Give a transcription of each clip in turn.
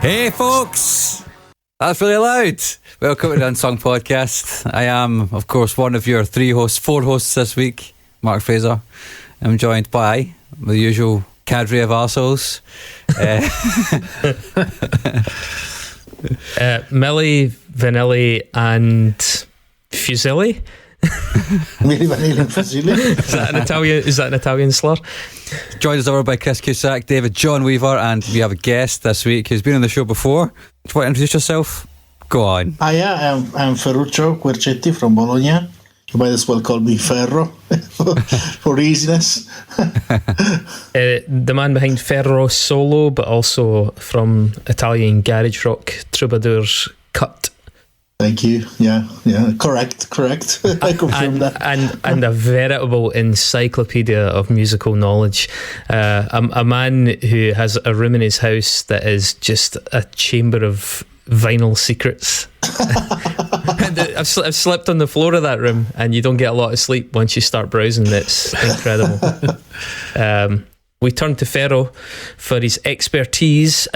Hey folks, that's really loud. Welcome to the Unsung Podcast. I am, of course, one of your four hosts this week, Mark Fraser. I'm joined by the usual cadre of arseholes. Milli, Vanilli and Fusilli. Milli, Vanilli and Fusilli. Is that an Italian slur? Joined us over by Chris Cusack, David John Weaver, and we have a guest this week who's been on the show before. Do you want to introduce yourself? Go on. I'm Ferruccio Quercetti from Bologna. You might as well call me Ferro for easiness. The man behind Ferro solo, but also from Italian garage rock troubadours Cut. Thank you. Yeah. Correct. I confirm that. And a veritable encyclopedia of musical knowledge. A man who has a room in his house that is just a chamber of vinyl secrets. I've slept on the floor of that room, and you don't get a lot of sleep once you start browsing. It's incredible. We turn to Ferro for his expertise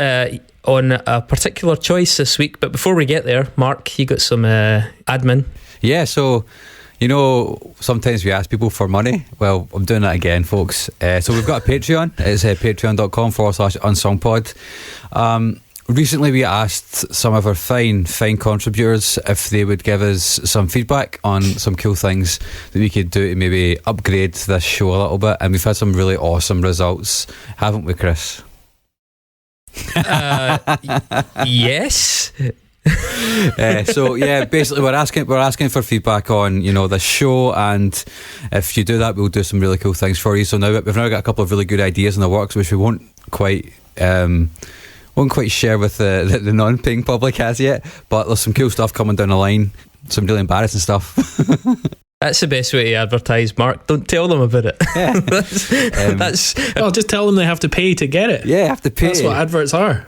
on a particular choice this week. But before we get there, Mark, you got some admin. Yeah, so sometimes we ask people for money. Well, I'm doing that again, folks. So we've got a Patreon. It's patreon.com/unsungpod. Recently we asked some of our fine contributors if they would give us some feedback on some cool things that we could do to maybe upgrade this show a little bit, and we've had some really awesome results, haven't we, Chris? Yes. So yeah, basically we're asking for feedback on the show, and if you do that, we'll do some really cool things for you. So now we've got a couple of really good ideas in the works, which we won't quite share with the non-paying public as yet, but there's some cool stuff coming down the line, some really embarrassing stuff. That's the best way to advertise, Mark. Don't tell them about it. Yeah. Just tell them they have to pay to get it. Yeah, have to pay. That's what adverts are.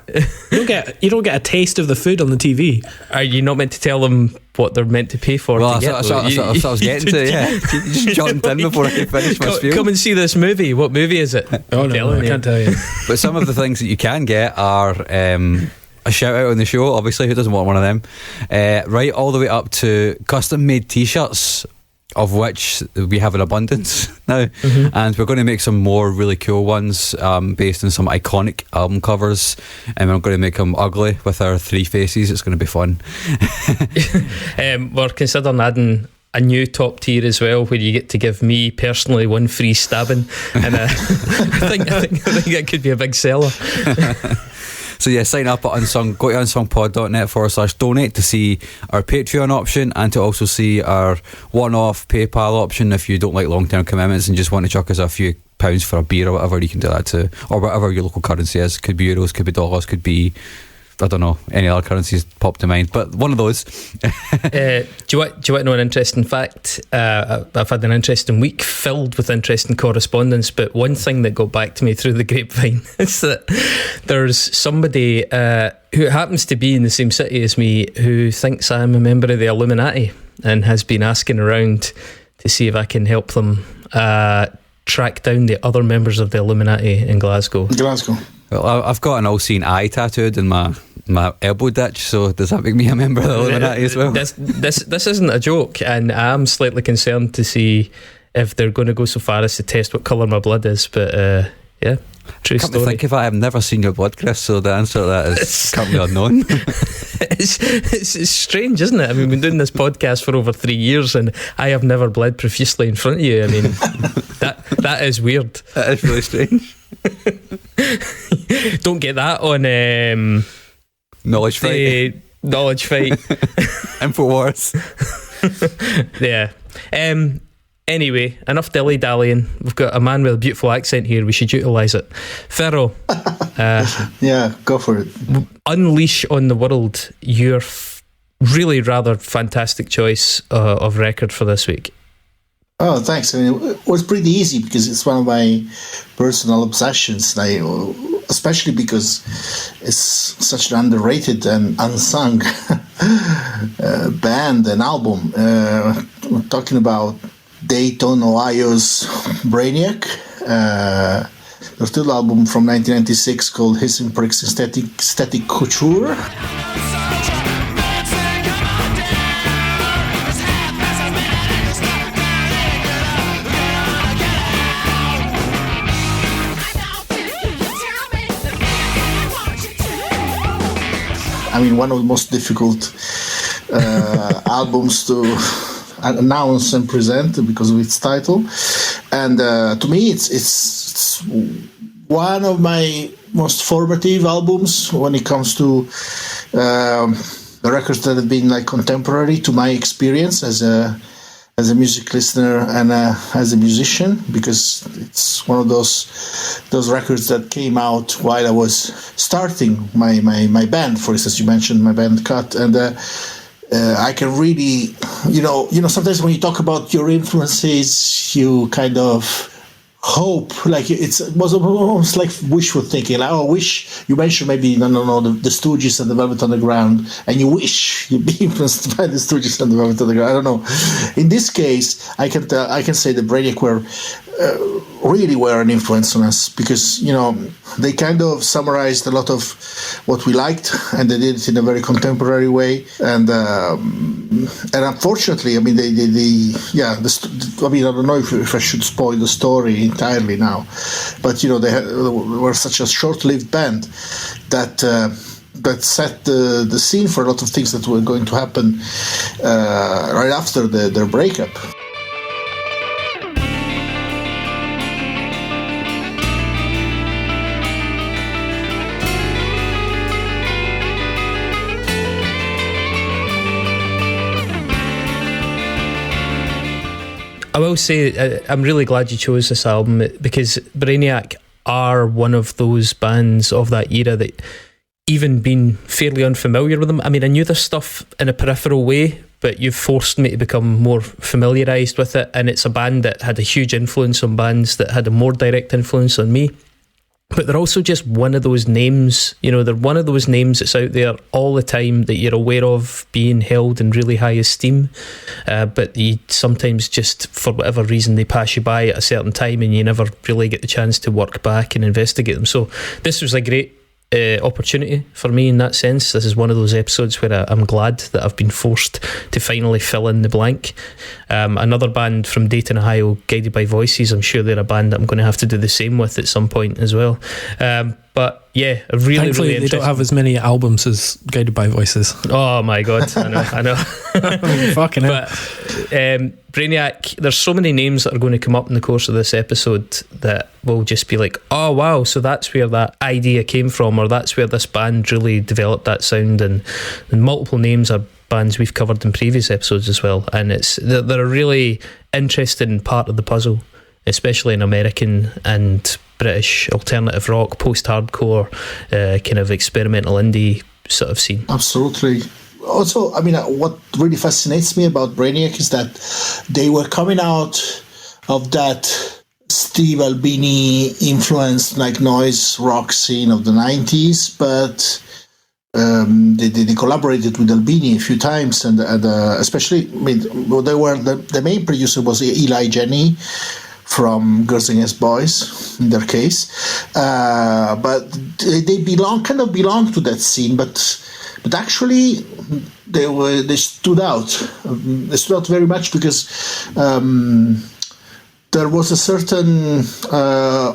You don't get a taste of the food on the TV. Are you not meant to tell them what they're meant to pay for? Well, that's what I was getting to. Yeah, you just jumped in before I could finish my spiel. Come and see this movie. What movie is it? Oh no, I can't tell you. But some of the things that you can get are a shout out on the show. Obviously, who doesn't want one of them? Right, all the way up to custom made T-shirts, of which we have an abundance now, and we're going to make some more really cool ones based on some iconic album covers, and we're going to make them ugly with our three faces. It's going to be fun. We're considering adding a new top tier as well, where you get to give me personally one free stabbing, and I think that could be a big seller. So yeah, sign up at Unsung. Go to unsungpod.net/donate to see our Patreon option, and to also see our one-off PayPal option if you don't like long-term commitments and just want to chuck us a few pounds for a beer or whatever. You can do that too, or whatever your local currency is. Could be euros, could be dollars, could be, I don't know, any other currencies pop to mind, but one of those. Do you want to know an interesting fact? I've had an interesting week filled with interesting correspondence, but one thing that got back to me through the grapevine is that there's somebody who happens to be in the same city as me who thinks I'm a member of the Illuminati and has been asking around to see if I can help them track down the other members of the Illuminati in Glasgow. Well, I've got an all-seeing eye tattooed in my elbow ditch, so does that make me a member of the Illuminati as well? This isn't a joke, and I'm slightly concerned to see if they're going to go so far as to test what colour my blood is, but yeah, true Come story. to think of it, I've never seen your blood, Chris, so the answer to that is currently unknown. It's strange, isn't it? I mean, we've been doing this podcast for over 3 years and I have never bled profusely in front of you. I mean, that is weird. That is really strange. Don't get that on Knowledge Fight. InfoWars. Yeah. Anyway, enough dilly-dallying. We've got a man with a beautiful accent here. We should utilise it. Ferro. Yeah, go for it. Unleash on the world your really rather fantastic choice of record for this week. Oh, thanks. I mean, it was pretty easy because it's one of my personal obsessions. Especially because it's such an underrated and unsung band and album. We're talking about Dayton, Ohio's Brainiac. their third album from 1996 called Hissing Prigs and Static Couture. I mean, one of the most difficult albums to announce and present because of its title, and to me, it's one of my most formative albums when it comes to the records that have been like contemporary to my experience as a music listener and as a musician, because it's one of those records that came out while I was starting my band. For instance, you mentioned my band Cut, and I can really, sometimes when you talk about your influences, you kind of hope, like it was almost like wishful thinking. Like, I wish you mentioned maybe the Stooges and the Velvet Underground, and you wish you'd be influenced by the Stooges and the Velvet Underground. I don't know. In this case, I can say the Brainiac really were an influence on us, because they kind of summarized a lot of what we liked, and they did it in a very contemporary way. And unfortunately, I mean, I don't know if I should spoil the story entirely now, but they were such a short-lived band that set the scene for a lot of things that were going to happen right after their breakup. I will say I'm really glad you chose this album, because Brainiac are one of those bands of that era that, even being fairly unfamiliar with them, I mean, I knew this stuff in a peripheral way, but you've forced me to become more familiarised with it, and it's a band that had a huge influence on bands that had a more direct influence on me. But they're also just one of those names, they're one of those names that's out there all the time that you're aware of being held in really high esteem, but you sometimes just, for whatever reason, they pass you by at a certain time and you never really get the chance to work back and investigate them. So this was a great opportunity for me in that sense. This is one of those episodes where I'm glad that I've been forced to finally fill in the blank. Another band from Dayton, Ohio, Guided by Voices, I'm sure they're a band that I'm going to have to do the same with at some point as well. But yeah, really, thankfully really they don't have as many albums as Guided by Voices. Oh my god, I know. Fucking hell. But Brainiac, there's so many names that are going to come up in the course of this episode that will just be like, oh wow, so that's where that idea came from, or that's where this band really developed that sound. And multiple names are bands we've covered in previous episodes as well, and they're a really interesting part of the puzzle, especially in American and British alternative rock, post-hardcore, kind of experimental indie sort of scene. Absolutely. Also, I mean, what really fascinates me about Brainiac is that they were coming out of that Steve Albini influenced like noise rock scene of the 90s, but they collaborated with Albini a few times, and especially, I mean, they were the main producer was Eli Jenny from Girls Against Boys in their case, but they belong to that scene, but actually they stood out. They stood out very much because there was a certain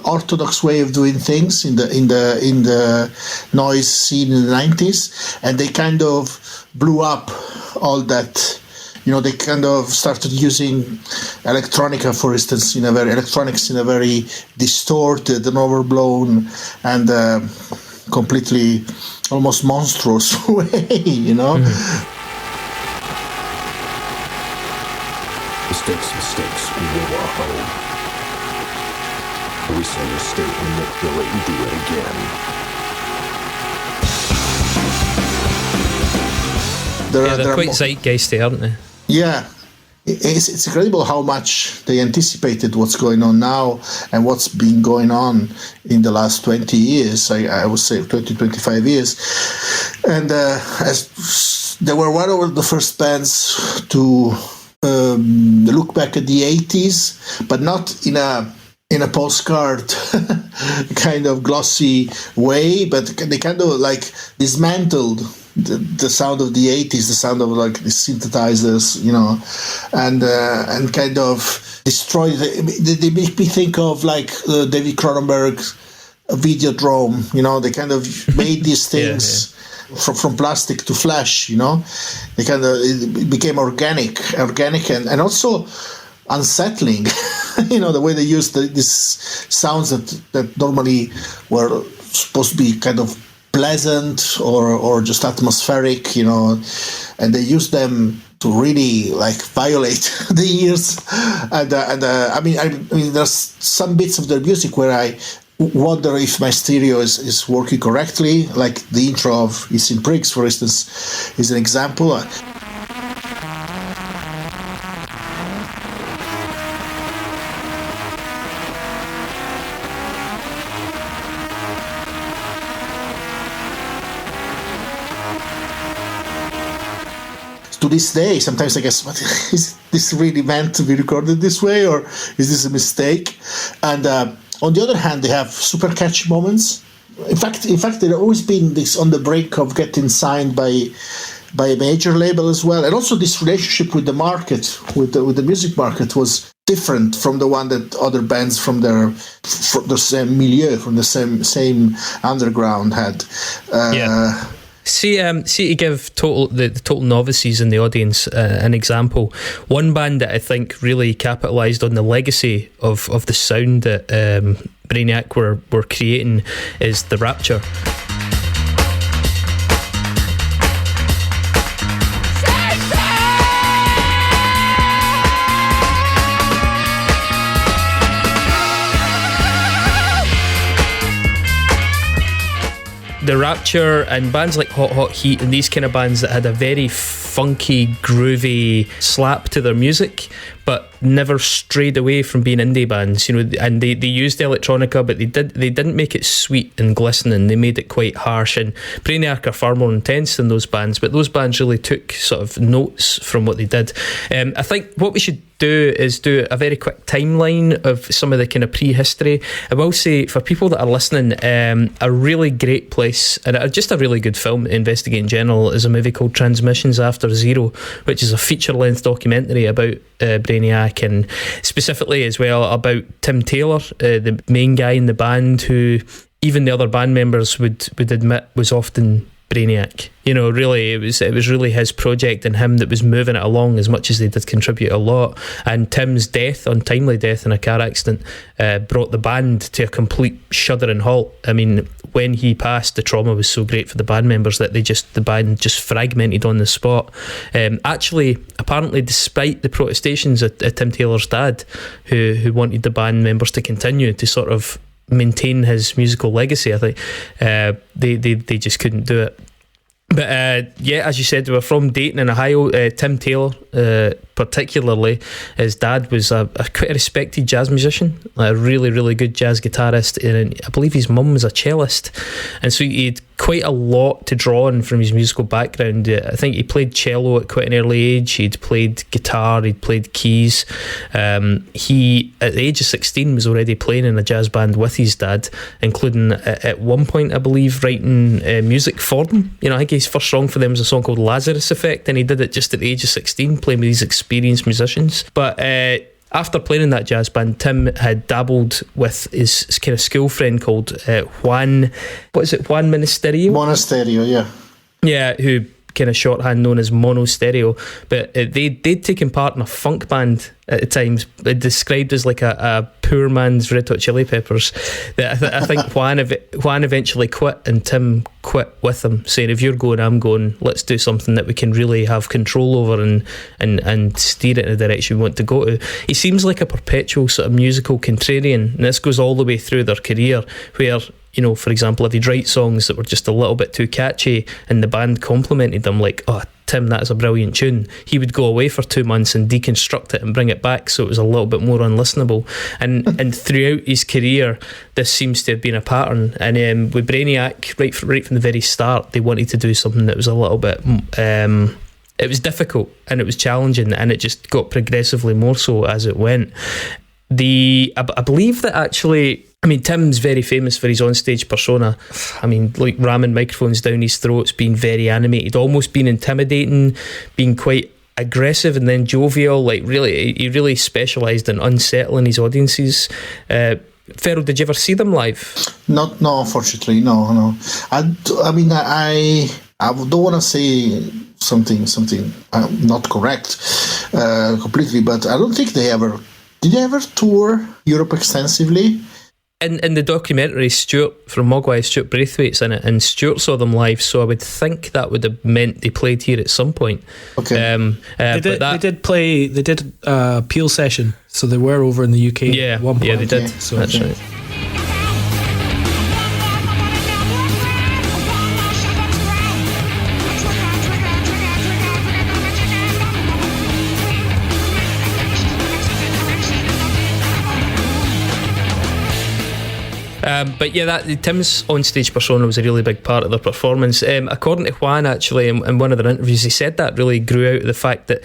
orthodox way of doing things in the noise scene in the 90s, and they kind of blew up all that. They kind of started using electronica, for instance, electronics in a very distorted and overblown and completely almost monstrous way, Mm-hmm. Mistakes, we will walk home. We say mistake, manipulate, and do it again. They're quite zeitgeisty, aren't they? Yeah. It's incredible how much they anticipated what's going on now and what's been going on in the last 20 years, I would say 20, 25 years. And as they were one of the first bands to look back at the 80s, but not in a in a postcard kind of glossy way, but they kind of like dismantled the sound of the 80s, the sound of like the synthesizers, and kind of destroyed. They make me think of like David Cronenberg's Videodrome. They kind of made these things. From plastic to flesh, they kind of it became organic, and also unsettling. The way they used these sounds that normally were supposed to be kind of pleasant or just atmospheric, and they used them to really like violate the ears. And I mean, there's some bits of their music where I wonder if my stereo is working correctly, like the intro of Hissing Prigs, for instance, is an example. To this day, sometimes I guess, what is this really meant to be recorded this way, or is this a mistake? And on the other hand, they have super catchy moments. In fact, they've always been this on the brink of getting signed by a major label as well. And also this relationship with the market, with the music market, was different from the one that other bands from the same milieu, from the same underground had. See, to give the total novices in the audience an example, one band that I think really capitalised on the legacy of the sound that Brainiac were creating is The Rapture. The Rapture and bands like Hot Heat and these kind of bands that had a very funky, groovy slap to their music, but never strayed away from being indie bands, and they used electronica, but they didn't make it sweet and glistening. They made it quite harsh, and Brainiac are far more intense than those bands, but those bands really took sort of notes from what they did. I think what we should do is do a very quick timeline of some of the kind of prehistory. I will say, for people that are listening, a really great place and just a really good film to investigate in general is a movie called Transmissions After Zero, which is a feature-length documentary about Brainiac, and specifically as well about Tim Taylor, the main guy in the band, who even the other band members would admit was often Brainiac. Really, it was really his project and him that was moving it along, as much as they did contribute a lot. And Tim's untimely death in a car accident, brought the band to a complete shuddering halt. I mean, when he passed, the trauma was so great for the band members that the band just fragmented on the spot. Actually, apparently, despite the protestations of Tim Taylor's dad, who wanted the band members to continue to sort of maintain his musical legacy, I think they just couldn't do it. But as you said, they were from Dayton in Ohio. Tim Taylor, particularly, his dad was a quite a respected jazz musician, a really, really good jazz guitarist, and I believe his mum was a cellist, and so he had quite a lot to draw on from his musical background. I think he played cello at quite an early age. He'd played guitar, he'd played keys. He, at the age of 16, was already playing in a jazz band with his dad, including at one point, I believe, writing music for them. I think his first song for them was a song called Lazarus Effect, and he did it just at the age of 16, playing with these experienced musicians. But after playing in that jazz band, Tim had dabbled with his kind of school friend called Juan Monasterio? Yeah, who kind of shorthand known as Mono Stereo. But they'd taken part in a funk band at the time, described as like a poor man's Red Hot Chili Peppers. That I think Juan eventually quit, and Tim quit with him, saying, if you're going, I'm going, let's do something that we can really have control over and steer it in the direction we want to go to. He seems like a perpetual sort of musical contrarian, and this goes all the way through their career, where, for example, if he'd write songs that were just a little bit too catchy and the band complimented them, like, oh, Tim, that is a brilliant tune, he would go away for 2 months and deconstruct it and bring it back so it was a little bit more unlistenable. And throughout his career, this seems to have been a pattern. And with Brainiac, right from the very start, they wanted to do something that was a little bit it was difficult and it was challenging, and it just got progressively more so as it went. I believe that actually, I mean, Tim's very famous for his onstage persona. I mean, like ramming microphones down his throats, being very animated, almost being intimidating, being quite aggressive and then jovial. Like, really, he really specialised in unsettling his audiences. Ferro, did you ever see them live? No, unfortunately, no. I mean, I don't want to say something not correct completely, but I don't think did they ever tour Europe extensively? In the documentary, Stuart from Mogwai, Stuart Braithwaite's in it, and Stuart saw them live, so I would think that would have meant they played here at some point. Okay. They did a Peel session, so they were over in the UK at one point. Yeah, they did. So that's right. But yeah, Tim's onstage persona was a really big part of the performance. According to Juan, actually, in one of their interviews, he said that really grew out of the fact that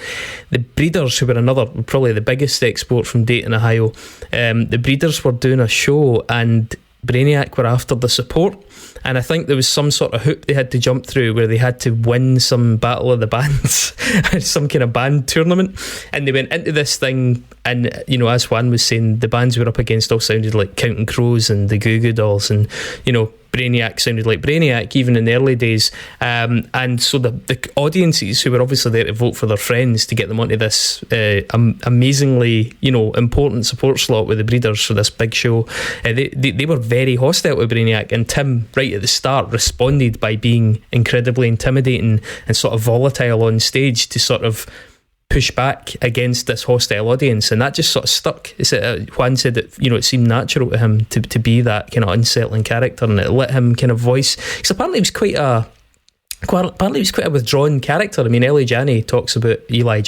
the Breeders, who were probably the biggest export from Dayton, Ohio, the Breeders were doing a show and Brainiac were after the support. And I think there was some sort of hoop they had to jump through where they had to win some battle of the bands, some kind of band tournament. And they went into this thing, and, you know, as Juan was saying, the bands were up against all sounded like Counting Crows and the Goo Goo Dolls, and, you know, Brainiac sounded like Brainiac even in the early days, and so the audiences who were obviously there to vote for their friends to get them onto this amazingly, you know, important support slot with the Breeders for this big show, they were very hostile to Brainiac, and Tim right at the start responded by being incredibly intimidating and sort of volatile on stage to sort of push back against this hostile audience, and that just sort of stuck. Juan said that, you know, it seemed natural to him to be that kind of unsettling character, and it let him kind of voice, because apparently he was quite a withdrawn character. I mean, Eli Janney talks about that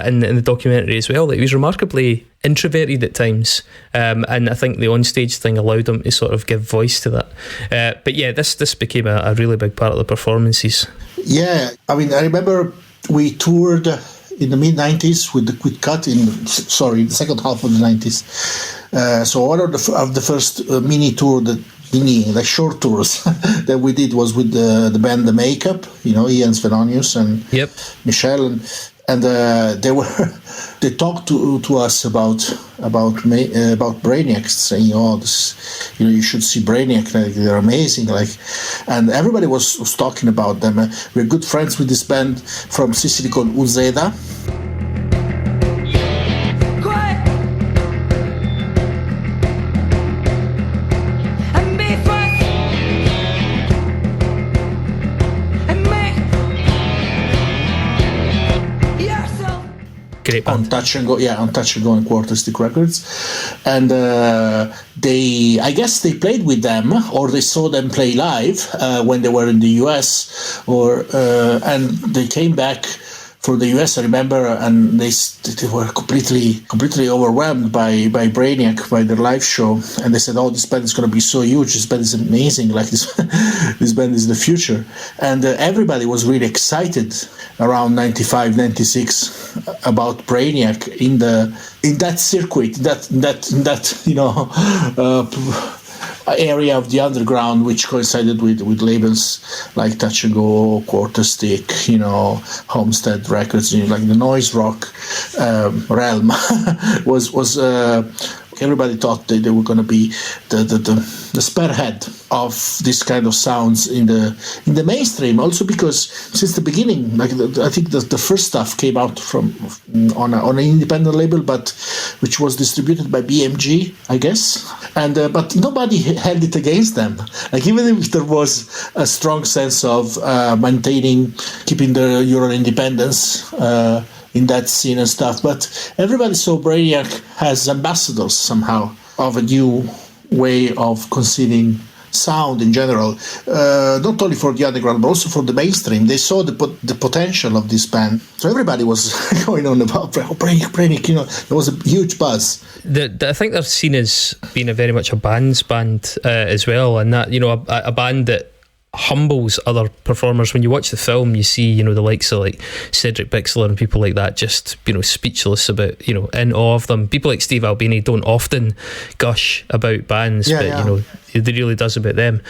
in the documentary as well, that he was remarkably introverted at times, and I think the onstage thing allowed him to sort of give voice to that. But yeah, this became a really big part of the performances. Yeah, I mean, I remember we toured in the mid-90s with the Quick Cut the second half of the 90s. So one of the first mini tour, the short tours that we did was with the band The Makeup, you know, Ian Svenonius and Michelle, and they talked to us about Brainiac, saying, "Oh, this, you know, you should see Brainiac. Like, they're amazing." Like, and everybody was talking about them. We're good friends with this band from Sicily called Uzeda. On Touch and Go and Quarter Stick Records, and I guess they played with them, or they saw them play live when they were in the US, and they came back for the US, I remember, and they were completely overwhelmed by Brainiac, by their live show, and they said, "Oh, this band is going to be so huge. This band is amazing. Like this band is the future." And everybody was really excited around 95, 96 about Brainiac in that circuit, that you know. Area of the underground, which coincided with labels like Touch and Go, Quarter Stick, you know, Homestead Records, you know, like the noise rock realm was everybody thought that they were going to be the spearhead of this kind of sounds in the mainstream. Also because since the beginning, like I think the first stuff came out from on an independent label, but which was distributed by BMG, I guess. And but nobody held it against them. Like, even if there was a strong sense of keeping your independence in that scene and stuff, but everybody saw Brainiac as ambassadors somehow of a new way of conceiving sound in general, not only for the underground but also for the mainstream. They saw the potential of this band, so everybody was going on about Brainiac. You know, there was a huge buzz. I think they're seen as being very much a band as well, and that, you know, a band that humbles other performers. When you watch the film, you see, you know, the likes of like Cedric Bixler and people like that just, you know, speechless about, you know, in awe of them. People like Steve Albini don't often gush about bands, but you know, they really does about them.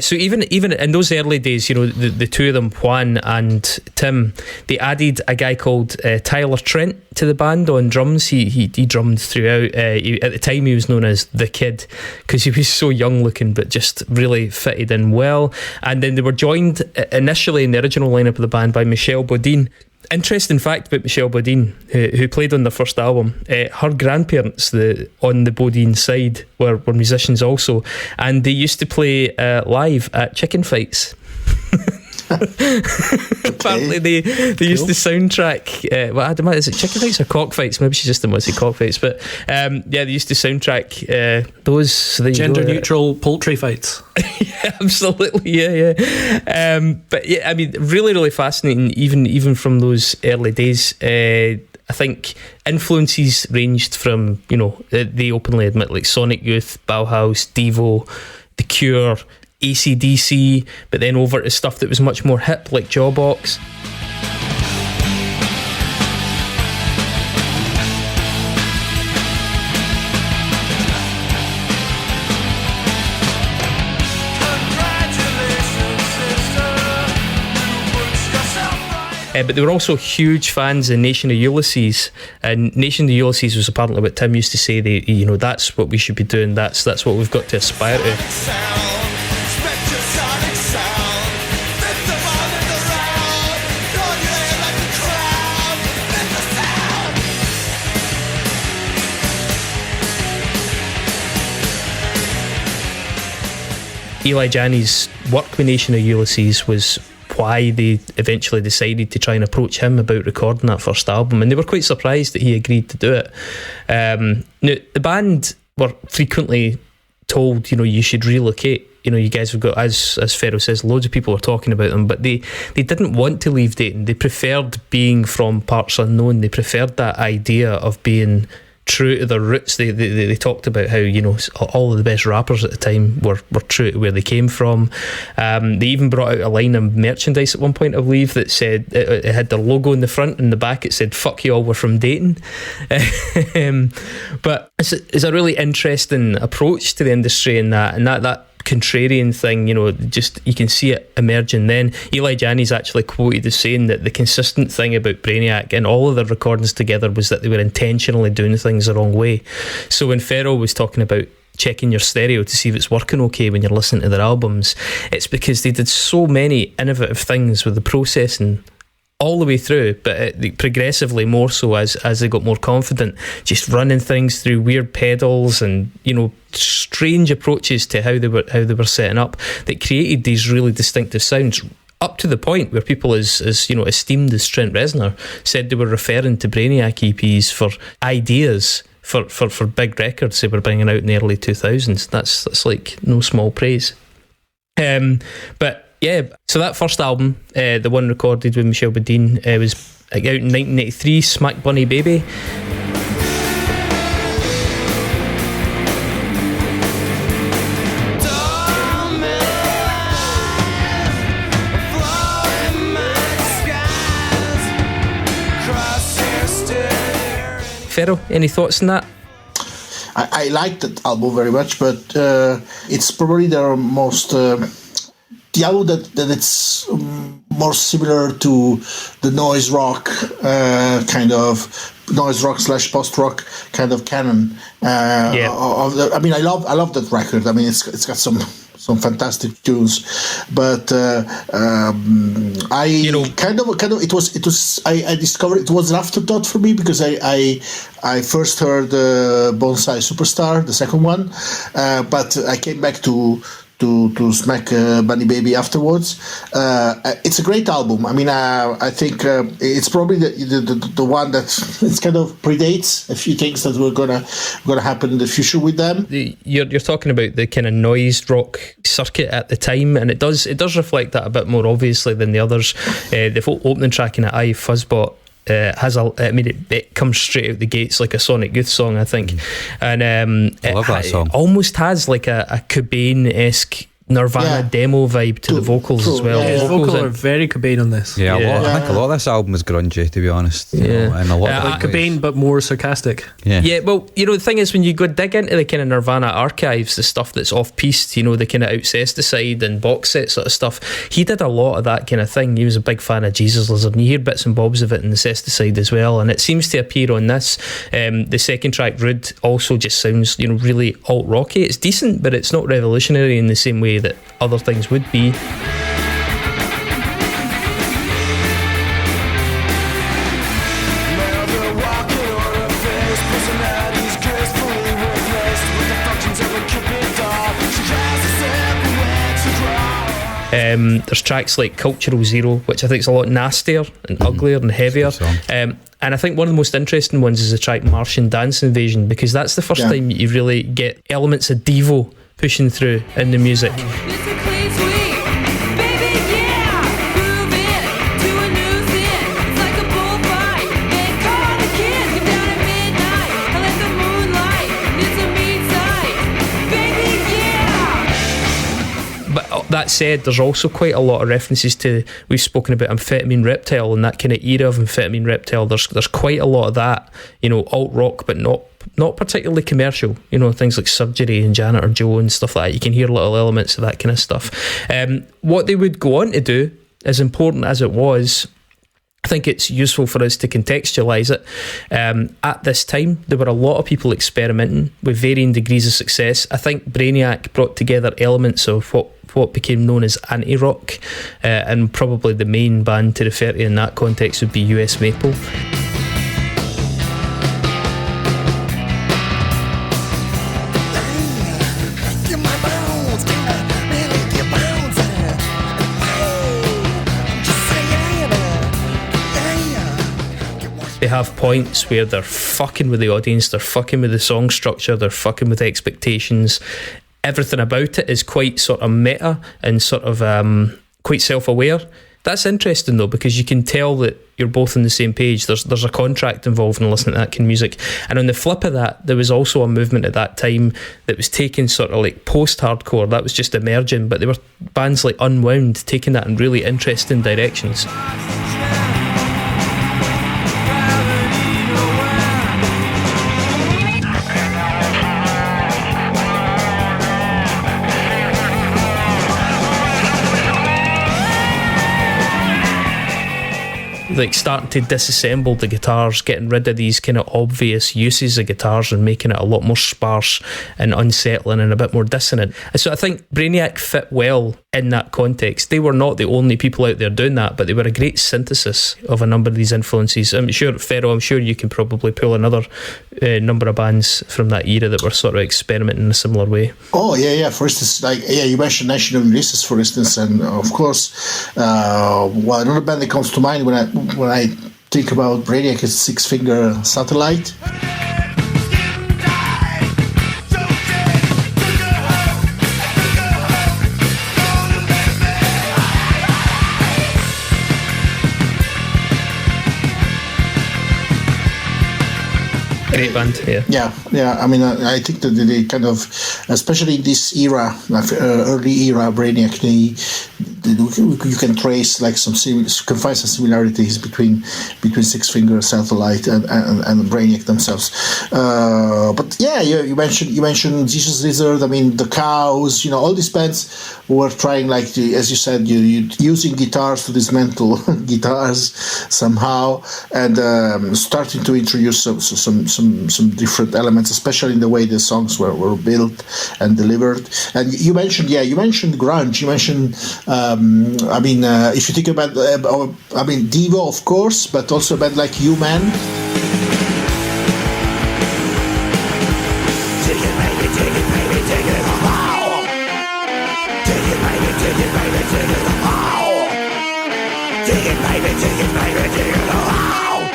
So even in those early days, you know, the two of them, Juan and Tim, they added a guy called Tyler Trent to the band on drums. He drummed throughout. At the time, he was known as the Kid because he was so young looking, but just really fitted in well. And then they were joined initially in the original lineup of the band by Michelle Bodine. Interesting fact about Michelle Bodine, who played on the first album, her grandparents on the Bodine side were musicians also, and they used to play live at chicken fights. Apparently they used the soundtrack well, I don't know, is it chicken fights or cockfights? Maybe she just didn't want to say cockfights, but they used to soundtrack those gender neutral poultry fights. Yeah, absolutely, yeah. But yeah, I mean, really fascinating, even from those early days. I think influences ranged from, you know, they openly admit, like Sonic Youth, Bauhaus, Devo, The Cure, AC/DC, but then over to stuff that was much more hip, like Jawbox. But they were also huge fans of Nation of Ulysses, and Nation of Ulysses was apparently what Tim used to say. You know, that's what we should be doing. That's what we've got to aspire to. Eli Janney's work with Nation of Ulysses was why they eventually decided to try and approach him about recording that first album, and they were quite surprised that he agreed to do it. Now, the band were frequently told, you know, you should relocate. You know, you guys have got, as Ferro says, loads of people are talking about them, but they didn't want to leave Dayton. They preferred being from parts unknown. They preferred that idea of being true to their roots. They talked about how, you know, all of the best rappers at the time were true to where they came from. They even brought out a line of merchandise at one point, I believe, that said it had their logo in the front, and the back it said "Fuck you all, we're from Dayton." But it's a really interesting approach to the industry, and that contrarian thing, you know, just you can see it emerging then. Eli Janney's actually quoted as saying that the consistent thing about Brainiac and all of their recordings together was that they were intentionally doing things the wrong way. So when Ferro was talking about checking your stereo to see if it's working okay when you're listening to their albums, it's because they did so many innovative things with the processing all the way through, but progressively more so as they got more confident, just running things through weird pedals and, you know, strange approaches to how they were setting up, that created these really distinctive sounds, up to the point where people as you know, esteemed as Trent Reznor said they were referring to Brainiac EPs for ideas for big records they were bringing out in the early 2000s. That's like no small praise. But yeah, so that first album, the one recorded with Michelle Bodine, was out in 1983, Smack Bunny Baby. Ferro, any thoughts on that? I like that album very much, but it's probably their most... the album that it's more similar to the noise rock kind of noise rock / post rock kind of canon. I mean, I love that record. I mean, it's got some fantastic tunes, but I discovered it was an afterthought for me, because I first heard Bonsai Superstar, the second one, but I came back to Smack Bunny Baby afterwards. It's a great album. I mean, I think it's probably the one that it's kind of predates a few things that were gonna happen in the future with them. You're talking about the kind of noise rock circuit at the time, and it does reflect that a bit more obviously than the others. The opening track in it, I Fuzzbot, has it comes straight out the gates like a Sonic Youth song, I think. And I love that song. It almost has like a Cobain-esque Nirvana demo vibe to the vocals as well. Yeah, the vocals are very Cobain on this. I think a lot of this album is grungy, to be honest. And a lot of Cobain, but more sarcastic. Well, the thing is, when you go dig into the kind of Nirvana archives, the stuff that's off-piste, the kind of Outcesticide and box set sort of stuff, he did a lot of that kind of thing. He was a big fan of Jesus Lizard, and you hear bits and bobs of it in the Cesticide as well, and it seems to appear on this. The second track, Rude, also just sounds really alt-rocky. It's decent, but it's not revolutionary in the same way that other things would be. There's tracks like Cultural Zero, which I think is a lot nastier and uglier and heavier. And I think one of the most interesting ones is the track Martian Dance Invasion, because that's the first time you really get elements of Devo pushing through in the music. But that said, there's also quite a lot of references to, we've spoken about Amphetamine Reptile and that kind of era of Amphetamine Reptile. There's quite a lot of that, alt rock, but not particularly commercial. Things like Surgery and Janitor Joe and stuff like that. You can hear little elements of that kind of stuff. What they would go on to do, as important as it was, I think it's useful for us to contextualise it. At this time, there were a lot of people experimenting with varying degrees of success. I think Brainiac brought together elements of what became known as anti-rock, and probably the main band to refer to in that context would be US Maple. They have points where they're fucking with the audience, they're fucking with the song structure, they're fucking with expectations. Everything about it is quite sort of meta and sort of quite self-aware. That's interesting though, because you can tell that you're both on the same page. There's a contract involved in listening to that kind of music. And on the flip of that, there was also a movement at that time that was taking sort of like post-hardcore. That was just emerging, but there were bands like Unwound taking that in really interesting directions. Like starting to disassemble the guitars, getting rid of these kind of obvious uses of guitars and making it a lot more sparse and unsettling and a bit more dissonant. And so I think Brainiac fit well in that context. They were not the only people out there doing that, but they were a great synthesis of a number of these influences. I'm sure, Ferro, you can probably pull another number of bands from that era that were sort of experimenting in a similar way. Oh, yeah. For instance, you mentioned National Ulysses, for instance, and of course, another band that comes to mind when I think about Brainiac is Six Finger Satellite. Great band, yeah. I mean, I think that they kind of, especially in this era, early era Brainiac, you can trace like you can find some similarities between Six Finger Satellite and Brainiac themselves. But yeah, you mentioned Jesus Lizard. I mean, the Cows. All these bands were trying, like as you said, you using guitars to dismantle guitars somehow, and starting to introduce some different elements, especially in the way the songs were built and delivered. And you mentioned grunge. You mentioned, if you think about, Devo, of course, but also a band like Human. Take it, baby, take it, baby, take it. Wow. Take it, baby, take it, baby, take it. Wow. Take it, baby, take it, baby, take it. Wow.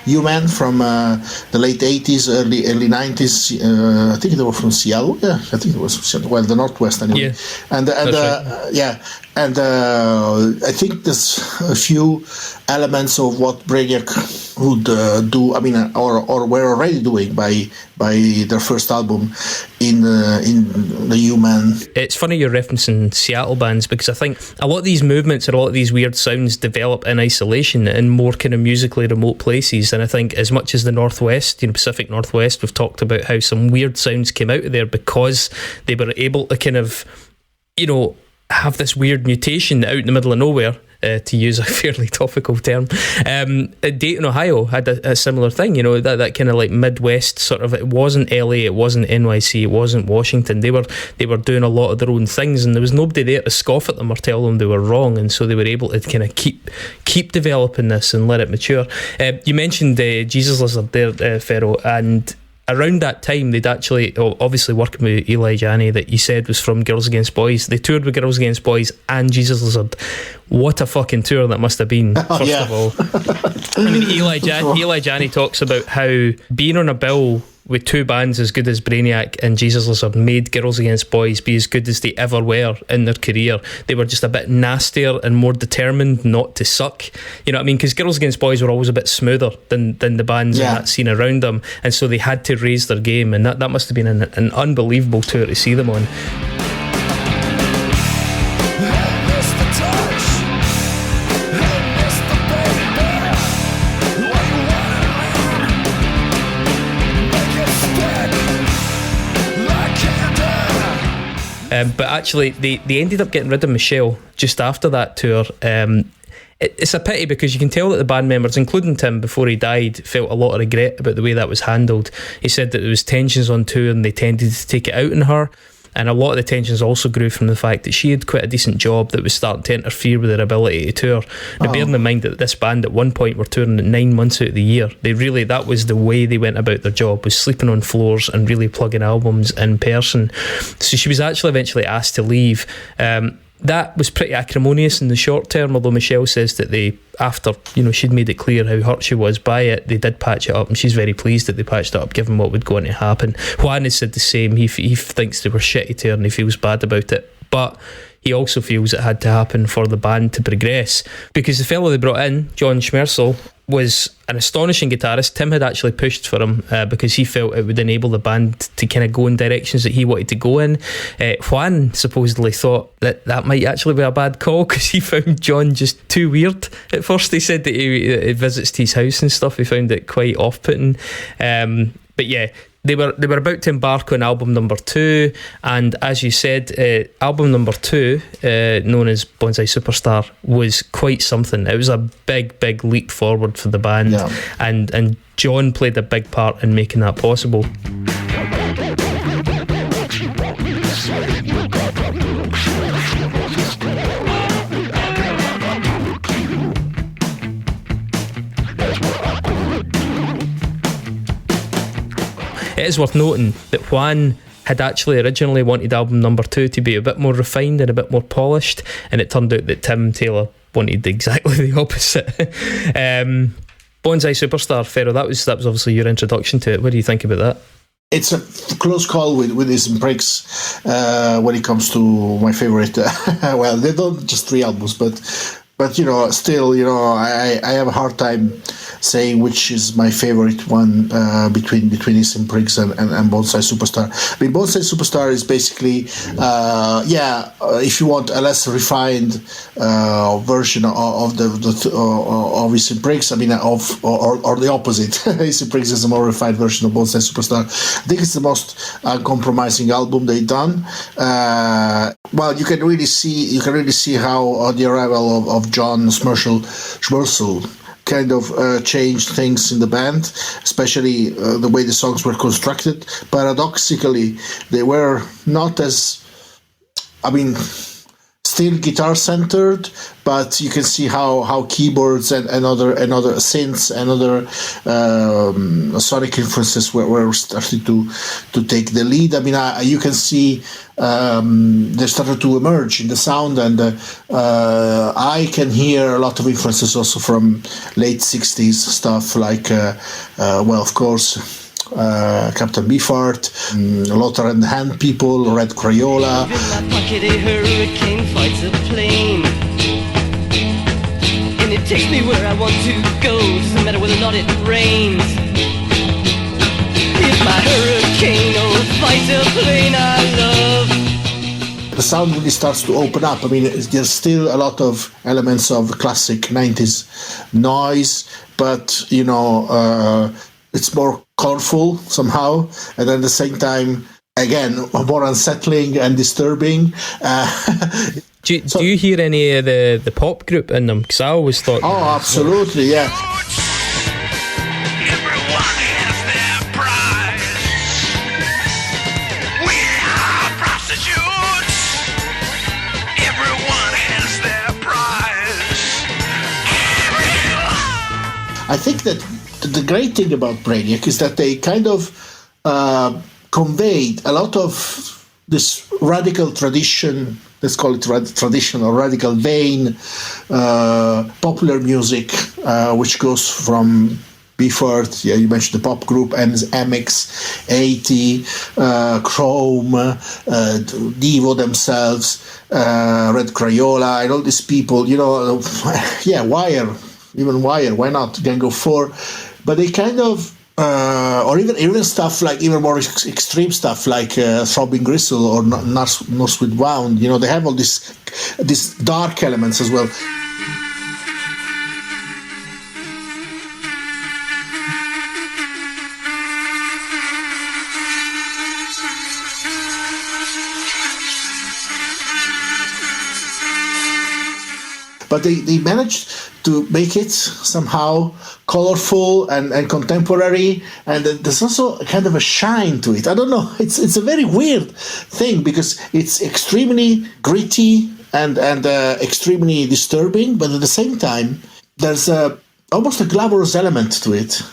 Human from the late 80s, early 90s. I think they were from Seattle. Yeah, I think it was from Seattle. Well, the Northwest anyway. Yeah, And right. And I think there's a few elements of what Brainiac would do. I mean, or were already doing by their first album in the Human. It's funny you're referencing Seattle bands, because I think a lot of these movements and a lot of these weird sounds develop in isolation in more kind of musically remote places. And I think as much as the Northwest, Pacific Northwest, we've talked about how some weird sounds came out of there because they were able to kind of, have this weird mutation out in the middle of nowhere, to use a fairly topical term. Dayton, Ohio had a similar thing, that kind of like Midwest sort of. It wasn't LA, it wasn't NYC, it wasn't Washington. They were doing a lot of their own things, and there was nobody there to scoff at them or tell them they were wrong, and so they were able to kind of keep developing this and let it mature. You mentioned Jesus Lizard there, Ferro, and around that time they'd actually, obviously working with Eli Janney, that you said was from Girls Against Boys. They toured with Girls Against Boys and Jesus Lizard. What a fucking tour that must have been, first of all. I mean, Eli Janney talks about how being on a bill with two bands as good as Brainiac and Jesus Lizard made Girls Against Boys be as good as they ever were in their career. They were just a bit nastier and more determined not to suck. You know what I mean? Because Girls Against Boys were always a bit smoother than the bands in that scene around them, and so they had to raise their game, and that must have been an unbelievable tour to see them on. But actually, they ended up getting rid of Michelle just after that tour. It's a pity, because you can tell that the band members, including Tim before he died, felt a lot of regret about the way that was handled. He said that there was tensions on tour and they tended to take it out on her. And a lot of the tensions also grew from the fact that she had quite a decent job that was starting to interfere with her ability to tour. Now, bearing in mind that this band at one point were touring 9 months out of the year, that was the way they went about their job, was sleeping on floors and really plugging albums in person. So she was actually eventually asked to leave. That was pretty acrimonious in the short term, although Michelle says that they, after she'd made it clear how hurt she was by it, they did patch it up, and she's very pleased that they patched it up given what would go on to happen. Juan has said the same. He thinks they were shitty to her and he feels bad about it, but he also feels it had to happen for the band to progress, because the fellow they brought in, John Schmersel, was an astonishing guitarist. Tim had actually pushed for him because he felt it would enable the band to kind of go in directions that he wanted to go in. Juan supposedly thought that might actually be a bad call, because he found John just too weird. At first he said that he visits to his house and stuff. He found it quite off-putting. But yeah, they were about to embark on album number 2, and as you said, album number 2, known as Bonsai Superstar, was quite something. It was a big leap forward for the band, and John played a big part in making that possible. It is worth noting that Juan had actually originally wanted album number 2 to be a bit more refined and a bit more polished, and it turned out that Tim Taylor wanted exactly the opposite. Bonsai Superstar, Ferro, that was obviously your introduction to it. What do you think about that? It's a close call with Hissing Prigs when it comes to my favorite. Well, they don't just 3 albums, but still, I have a hard time saying which is my favorite one between Hissing Prigs and Bonsai Superstar. I mean, Bonsai Superstar is basically, if you want a less refined version of Hissing Prigs. I mean, or the opposite. Hissing Prigs is a more refined version of Bonsai Superstar. I think it's the most uncompromising album they've done. Well, you can really see how on the arrival of John Schmersel kind of changed things in the band, especially the way the songs were constructed. Paradoxically, they were not as, still guitar centered, but you can see how keyboards and other synths and other sonic influences were starting to take the lead. You can see they started to emerge in the sound, and I can hear a lot of influences also from late 60s stuff, like of course Captain Beefheart, Lothar and the Hand People, Red Crayola. In my pocket a hurricane fights a plane, and it takes me where I want to go, doesn't matter whether or not it rains. If my hurricane fights a plane I love. The sound really starts to open up. I mean, there's still a lot of elements of classic 90s noise, but, it's more colorful somehow, and then at the same time, again, more unsettling and disturbing. Do you hear any of the pop group in them? Because I always thought... Oh, absolutely, yeah. I think that the great thing about Brainiac is that they kind of conveyed a lot of this radical tradition, let's call it tradition or radical vein, popular music, which goes from Beefheart, you mentioned the pop group, MX, 80, Chrome, Devo themselves, Red Crayola, and all these people, Wire. Even Wire, why not? Gang of Four, but they kind of, or even stuff like even more extreme stuff like Throbbing Gristle or Nurse with Wound. They have all these dark elements as well. But they managed to make it somehow colorful and contemporary, and there's also kind of a shine to it. I don't know. It's a very weird thing because it's extremely gritty and extremely disturbing, but at the same time, there's almost a glamorous element to it.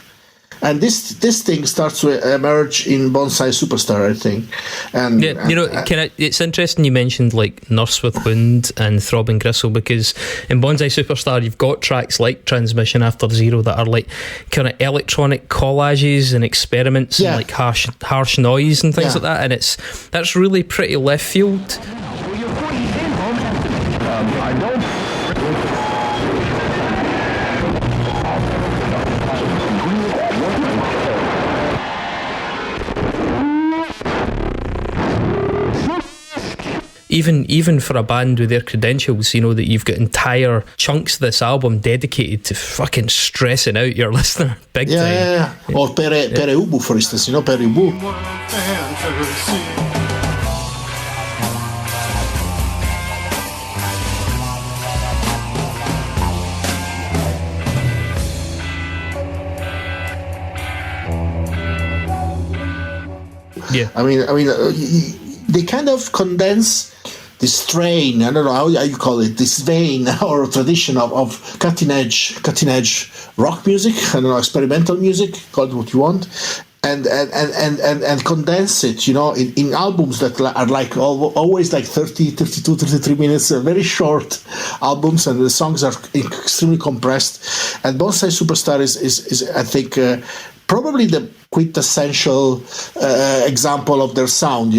And this thing starts to emerge in Bonsai Superstar, I think. And it's interesting you mentioned like Nurse with Wound and Throbbing Gristle, because in Bonsai Superstar you've got tracks like Transmission After Zero that are like kind of electronic collages and experiments and like harsh noise and things like that, and that's really pretty left field. Even for a band with their credentials, that you've got entire chunks of this album dedicated to fucking stressing out your listener big time. Yeah. Or Pere Ubu, for instance, Pere Ubu. Yeah. I mean, they kind of condense this strain, I don't know how you call it, this vein or tradition of cutting edge rock music, I don't know, experimental music, call it what you want, and condense it, in albums that are like always like 30, 32, 33 minutes, very short albums, and the songs are extremely compressed. And Bonsai Superstar is I think probably the quintessential example of their sound,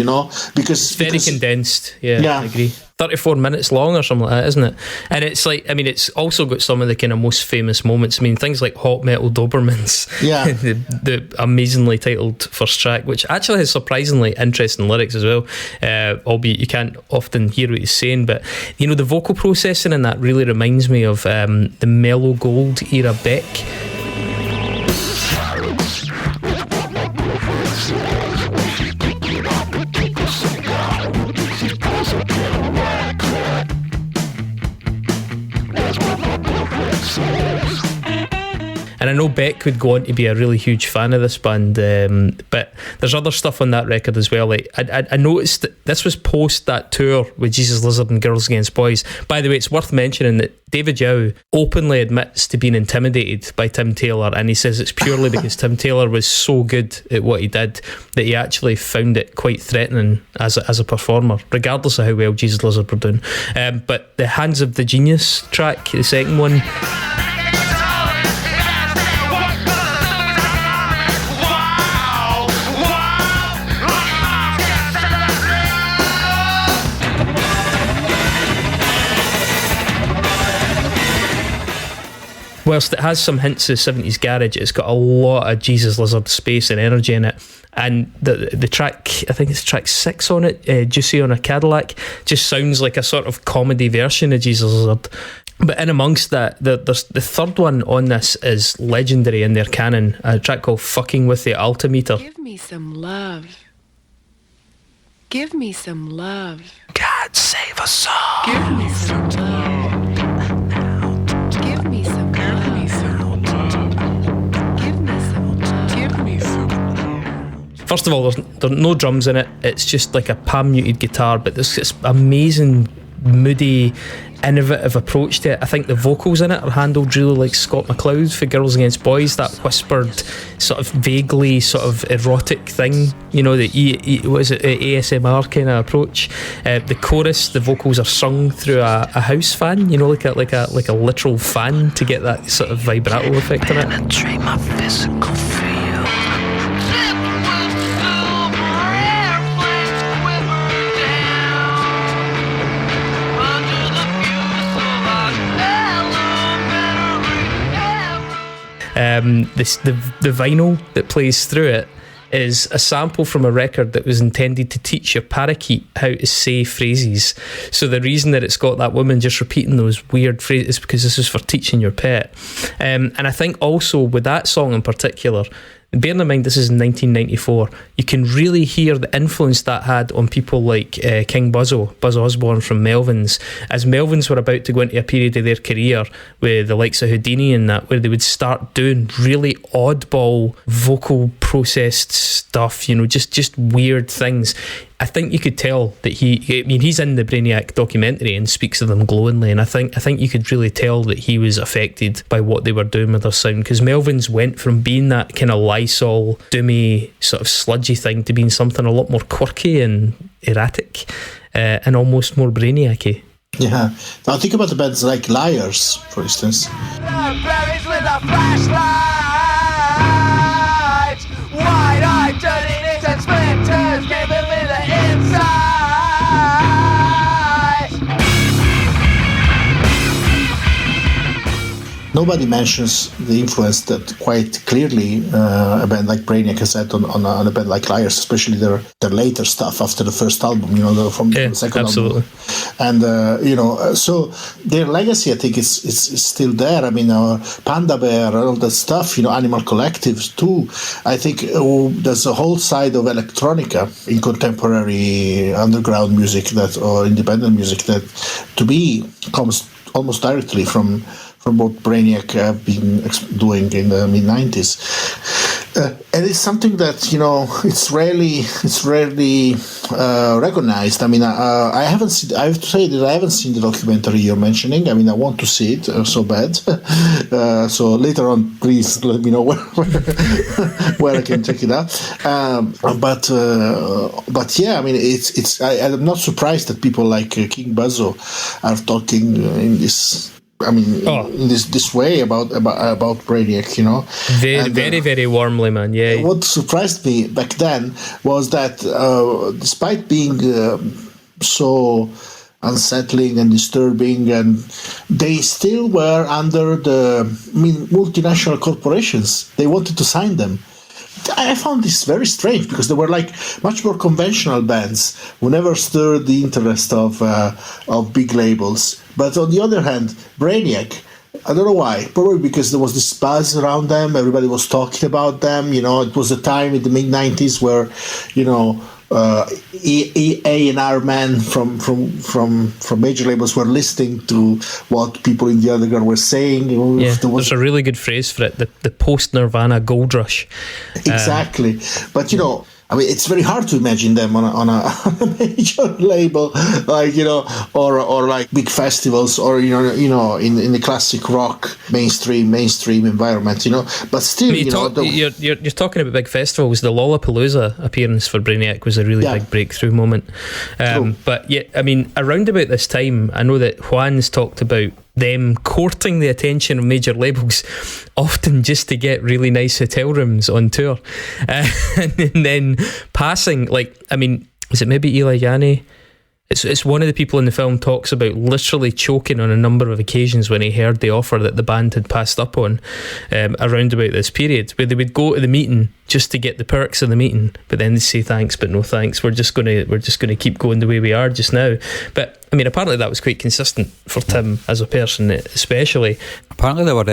because it's very condensed. Yeah, I agree. 34 minutes long or something like that, isn't it? And it's like, it's also got some of the kind of most famous moments. Things like Hot Metal Dobermans, the amazingly titled first track, which actually has surprisingly interesting lyrics as well, albeit you can't often hear what he's saying, but the vocal processing in that really reminds me of the Mellow Gold era Beck. And I know Beck would go on to be a really huge fan of this band, but there's other stuff on that record as well. Like I noticed that this was post that tour with Jesus Lizard and Girls Against Boys. By the way, it's worth mentioning that David Yao openly admits to being intimidated by Tim Taylor, and he says it's purely because Tim Taylor was so good at what he did that he actually found it quite threatening as a performer, regardless of how well Jesus Lizard were doing. But the Hands of the Genius track, the second one, whilst it has some hints of 70s garage, it's got a lot of Jesus Lizard space and energy in it. And the track, I think it's track 6 on it, Juicy on a Cadillac, just sounds like a sort of comedy version of Jesus Lizard. But in amongst that, there's the third one on this is legendary in their canon, a track called Fucking With The Altimeter. Give me some love. Give me some love. God save us all. Give me some love. Give me some love. Give me some love. Give me some love. Give me some love. First of all, there's no drums in it. It's just like a pan-muted guitar, but there's this amazing, moody, innovative approach to it. I think the vocals in it are handled really like Scott McCloud for Girls Against Boys, that whispered sort of vaguely sort of erotic thing, you know, the what is it, ASMR kind of approach. The chorus, the vocals are sung through a house fan, you know, like a literal fan to get that sort of vibrato effect on it. Penetrate my physical field. The vinyl that plays through it is a sample from a record that was intended to teach your parakeet how to say phrases. So the reason that it's got that woman just repeating those weird phrases is because this is for teaching your pet. And I think also with that song in particular, bearing in mind this is in 1994, you can really hear the influence that had on people like King Buzz Osborne from Melvins, as Melvins were about to go into a period of their career with the likes of Houdini and that, where they would start doing really oddball vocal processed stuff, you know, just weird things. I think you could tell that he's in the Brainiac documentary and speaks of them glowingly, and I think you could really tell that he was affected by what they were doing with their sound, because Melvins went from being that kind of Lysol, doomy, sort of sludgy thing to being something a lot more quirky and erratic and almost more Brainiac-y. Yeah. Now think about the bands like Liars, for instance. Berries with a flashlight, wide-eyed, turning into splinters, giving me the inside. Nobody mentions the influence that quite clearly a band like Brainiac has had on a band like Liars, especially their later stuff after the first album, you know, from the second absolutely. album. And, you know, so their legacy, I think, is still there. I mean, Panda Bear, all that stuff, you know, Animal Collectives too. I think there's a whole side of electronica in contemporary underground music or independent music that, to me, comes almost directly from what Brainiac have been doing in the mid-90s. And it's something that, you know, it's rarely recognized. I mean, I have to say that I haven't seen the documentary you're mentioning. I mean, I want to see it so bad. So later on, please let me know where I can check it out. But yeah, I mean, I'm not surprised that people like King Buzzo are talking in this. I mean, in this way about Brainiac, you know. Very, very warmly, man. Yeah. What surprised me back then was that, despite being so unsettling and disturbing, and they still were under the multinational corporations. They wanted to sign them. I found this very strange because they were like much more conventional bands who never stirred the interest of big labels. But on the other hand, Brainiac, I don't know why, probably because there was this buzz around them, everybody was talking about them, you know, it was a time in the mid-90s where, you know, A&R men from major labels were listening to what people in the underground were saying. You know, there's a really good phrase for it, the post-Nirvana gold rush. Exactly. But, you know, I mean, it's very hard to imagine them on a major label, like, you know, or like big festivals, or you know, in the classic rock mainstream environment, you know. But still, you're talking about big festivals. The Lollapalooza appearance for Brainiac was a really big breakthrough moment. But yeah, I mean, around about this time, I know that Juan's talked about them courting the attention of major labels, often just to get really nice hotel rooms on tour, and then passing, like, I mean, is it maybe Eli Yanni It's one of the people in the film talks about literally choking on a number of occasions when he heard the offer that the band had passed up on around about this period, where they would go to the meeting just to get the perks of the meeting, but then they say thanks but no thanks, we're just gonna keep going the way we are just now. But I mean, apparently that was quite consistent for Tim as a person, especially. Apparently they were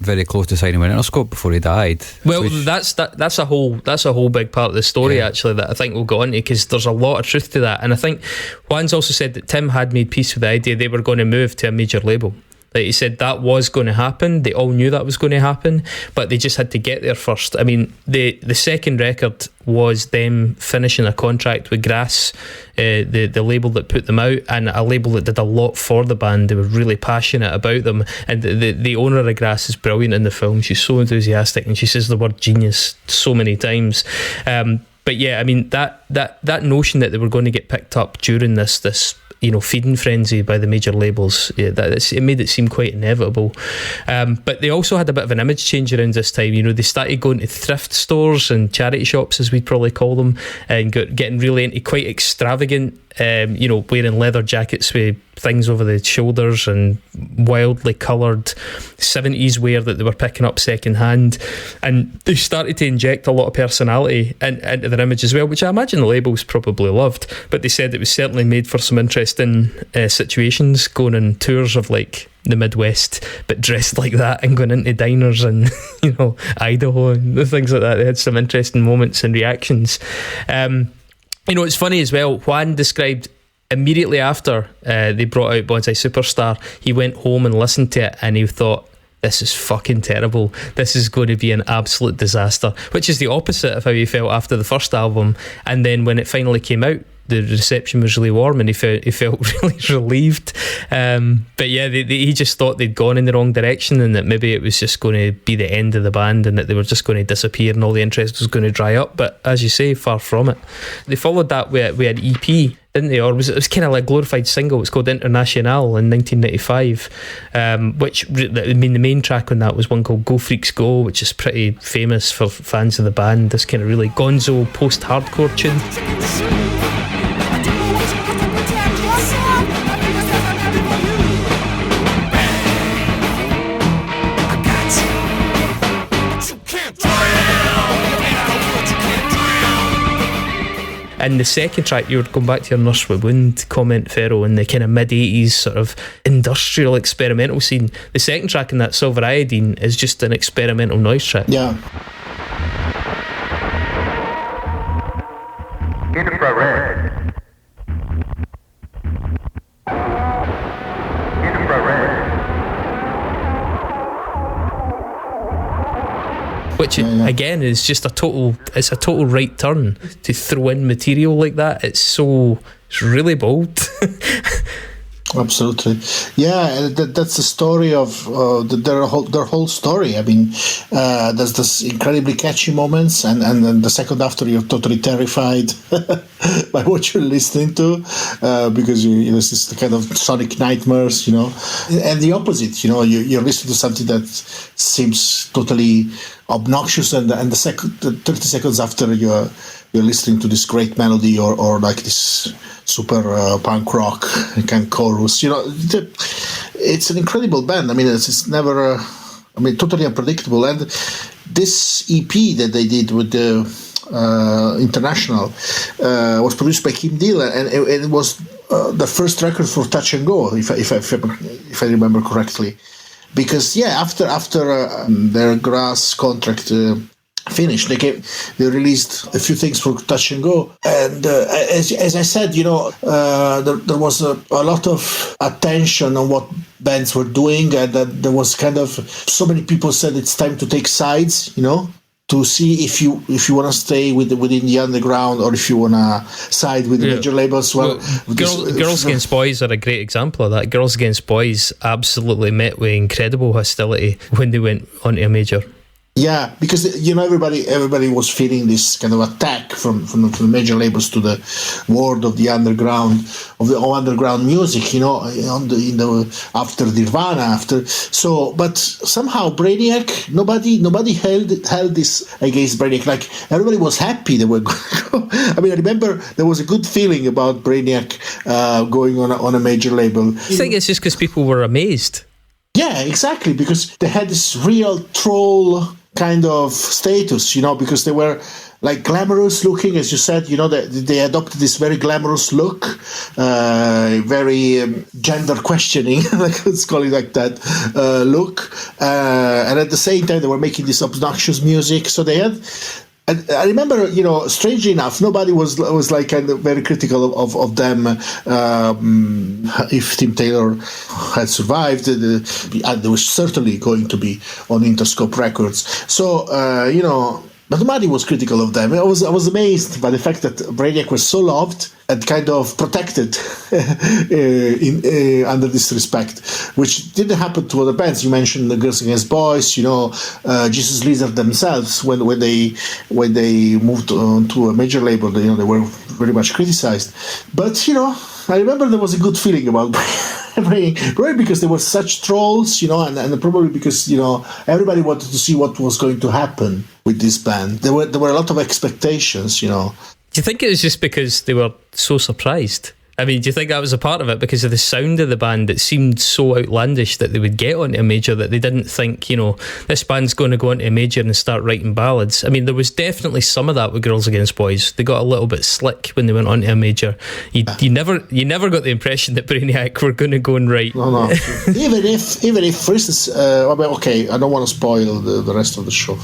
very close to signing with Interscope before he died. Well, that's a whole big part of the story, actually, that I think we'll go into, because there's a lot of truth to that. And I think Juan's also said that Tim had made peace with the idea they were going to move to a major label. Like he said, that was going to happen. They all knew that was going to happen, but they just had to get there first. I mean, the second record was them finishing a contract with Grass, the label that put them out, and a label that did a lot for the band. They were really passionate about them, and the owner of Grass is brilliant in the film. She's so enthusiastic, and she says the word genius so many times. But yeah, I mean, that notion that they were going to get picked up during this feeding frenzy by the major labels, it made it seem quite inevitable. But they also had a bit of an image change around this time. They started going to thrift stores and charity shops, as we'd probably call them, and getting really into quite extravagant, wearing leather jackets with things over the shoulders and wildly coloured 70s wear that they were picking up second hand. And they started to inject a lot of personality into their image as well, which I imagine the labels probably loved. But they said it was certainly made for some interesting situations, going on tours of like the Midwest but dressed like that, and going into diners and Idaho and things like that. They had some interesting moments and reactions. It's funny as well, Juan described immediately after they brought out Bonsai Superstar, he went home and listened to it, and he thought, this is fucking terrible, this is going to be an absolute disaster, which is the opposite of how he felt after the first album. And then when it finally came out, the reception was really warm, and he felt really relieved. But yeah, he just thought they'd gone in the wrong direction, and that maybe it was just going to be the end of the band, and that they were just going to disappear and all the interest was going to dry up. But as you say, far from it. They followed that with an EP, didn't they? Or it was kind of like a glorified single. It's called International in 1995, which, I mean, the main track on that was one called Go Freaks Go, which is pretty famous for fans of the band. This kind of really gonzo post-hardcore tune. And the second track, you were going back to your Nurse with Wound comment, Ferro, in the kind of mid-80s sort of industrial experimental scene. The second track in that, Silver Iodine, is just an experimental noise track. Yeah. Infrared. Which again is just a total right turn to throw in material like that. It's really bold. Absolutely, yeah. That's the story of their whole story. I mean, there's this incredibly catchy moments, and then the second after you're totally terrified by what you're listening to, because it's this kind of sonic nightmares, and the opposite. You're listening to something that seems totally obnoxious, and the 30 seconds after you're listening to this great melody or like this super punk rock kind of chorus. It's an incredible band. I mean, it's never totally unpredictable. And this EP that they did with the International was produced by Kim Deal, and it was the first record for Touch and Go, if I remember correctly. Because after their Grass contract finished, they released a few things for Touch and Go, and as I said, there was a lot of attention on what bands were doing, and that there was kind of so many people said it's time to take sides, to see if you want to stay within the underground, or if you want to side with the major labels. Girls Against Boys are a great example of that. Girls Against Boys absolutely met with incredible hostility when they went onto a major. Yeah, because everybody was feeling this kind of attack from the major labels to the world of the underground music. After Nirvana, but somehow Brainiac, nobody held this against Brainiac. Like everybody was happy they were going to go. I mean, I remember there was a good feeling about Brainiac going on a major label. I think it's just because people were amazed. Yeah, exactly, because they had this real troll kind of status, because they were like glamorous looking, as you said, they adopted this very glamorous look, very gender questioning, let's call it like that, look. And at the same time, they were making this obnoxious music. So they had, I remember, strangely enough, nobody was like kind of very critical of them. If Tim Taylor had survived, they were certainly going to be on Interscope Records. So, but nobody was critical of them. I was amazed by the fact that Brainiac was so loved and kind of protected under this respect, which didn't happen to other bands. You mentioned the Girls Against Boys, Jesus Lizard themselves, when they moved on to a major label, they were very much criticized. But I remember there was a good feeling about probably because there were such trolls, and probably because everybody wanted to see what was going to happen with this band. There were a lot of expectations, Do you think it was just because they were so surprised? I mean, do you think that was a part of it? Because of the sound of the band, it seemed so outlandish that they would get onto a major that they didn't think, this band's going to go onto a major and start writing ballads. I mean, there was definitely some of that with Girls Against Boys. They got a little bit slick when they went onto a major. You never got the impression that Brainiac were going to go and write. No. even if, for instance, okay, I don't want to spoil the rest of the show,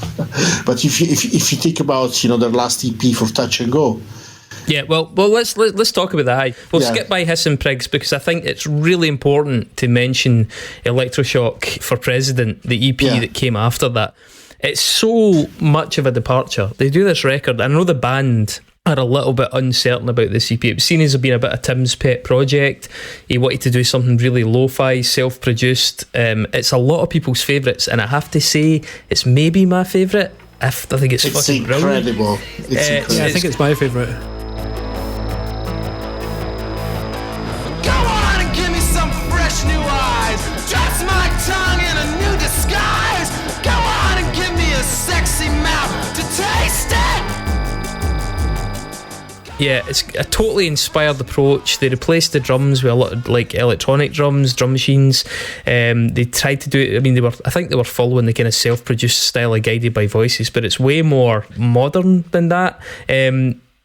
but if you think about their last EP for Touch and Go. Yeah, well, let's talk about that. We'll skip by Hissing Prigs because I think it's really important to mention Electroshock for President, the EP that came after that. It's so much of a departure. They do this record. I know the band are a little bit uncertain about this EP. It was seen as being a bit of Tim's pet project. He wanted to do something really lo-fi, self-produced. It's a lot of people's favourites, and I have to say, it's maybe my favourite. I think it's fucking incredible. It's incredible. Yeah, I think it's my favourite. Yeah, it's a totally inspired approach. They replaced the drums with a lot of like electronic drums, drum machines. They tried to do it. I mean, I think they were following the kind of self-produced style of Guided by Voices, but it's way more modern than that.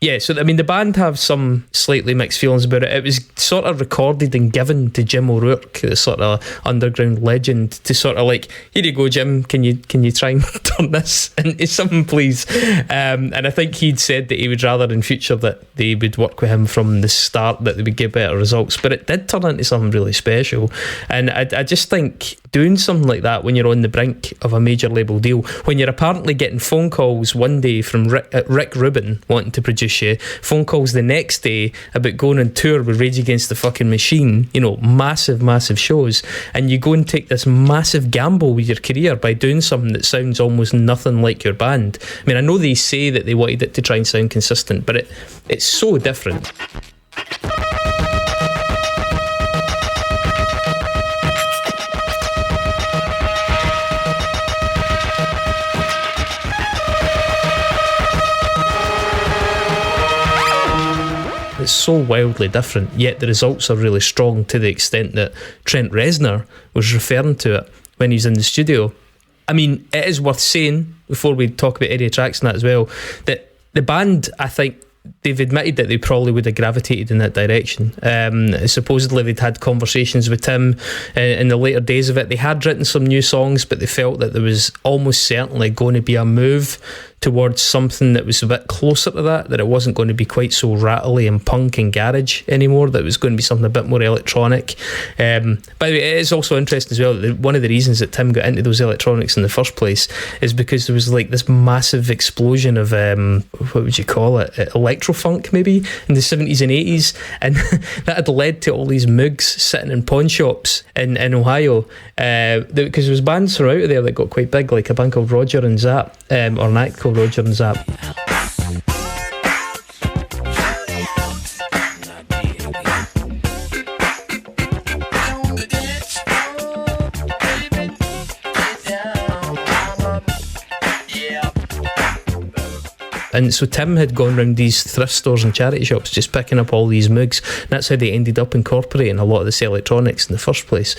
Yeah, so I mean, the band have some slightly mixed feelings about it. It was sort of recorded and given to Jim O'Rourke, the sort of underground legend, to sort of like, here you go, Jim, can you try and turn this into something, please? And I think he'd said that he would rather in future that they would work with him from the start, that they would get better results. But it did turn into something really special. And I just think doing something like that when you're on the brink of a major label deal, when you're apparently getting phone calls one day from Rick Rubin wanting to produce you, phone calls the next day about going on tour with Rage Against the fucking Machine, massive shows, and you go and take this massive gamble with your career by doing something that sounds almost nothing like your band. I mean, I know they say that they wanted it to try and sound consistent, but it's so different. It's so wildly different, yet the results are really strong, to the extent that Trent Reznor was referring to it when he's in the studio. I mean, it is worth saying, before we talk about area tracks and that as well, that the band, I think, they've admitted that they probably would have gravitated in that direction. Supposedly they'd had conversations with Tim in the later days of it. They had written some new songs, but they felt that there was almost certainly going to be a move towards something that was a bit closer to that it wasn't going to be quite so rattly and punk and garage anymore, that it was going to be something a bit more electronic. By the way, it is also interesting as well that one of the reasons that Tim got into those electronics in the first place is because there was like this massive explosion of what would you call it, electro-funk maybe in the 70s and 80s, and that had led to all these Moogs sitting in pawn shops in Ohio, because there was bands from out of there that got quite big, like a band called Roger and Zap, or an act called Roger and Zap. And so Tim had gone round these thrift stores and charity shops just picking up all these Moogs. And that's how they ended up incorporating a lot of this electronics in the first place.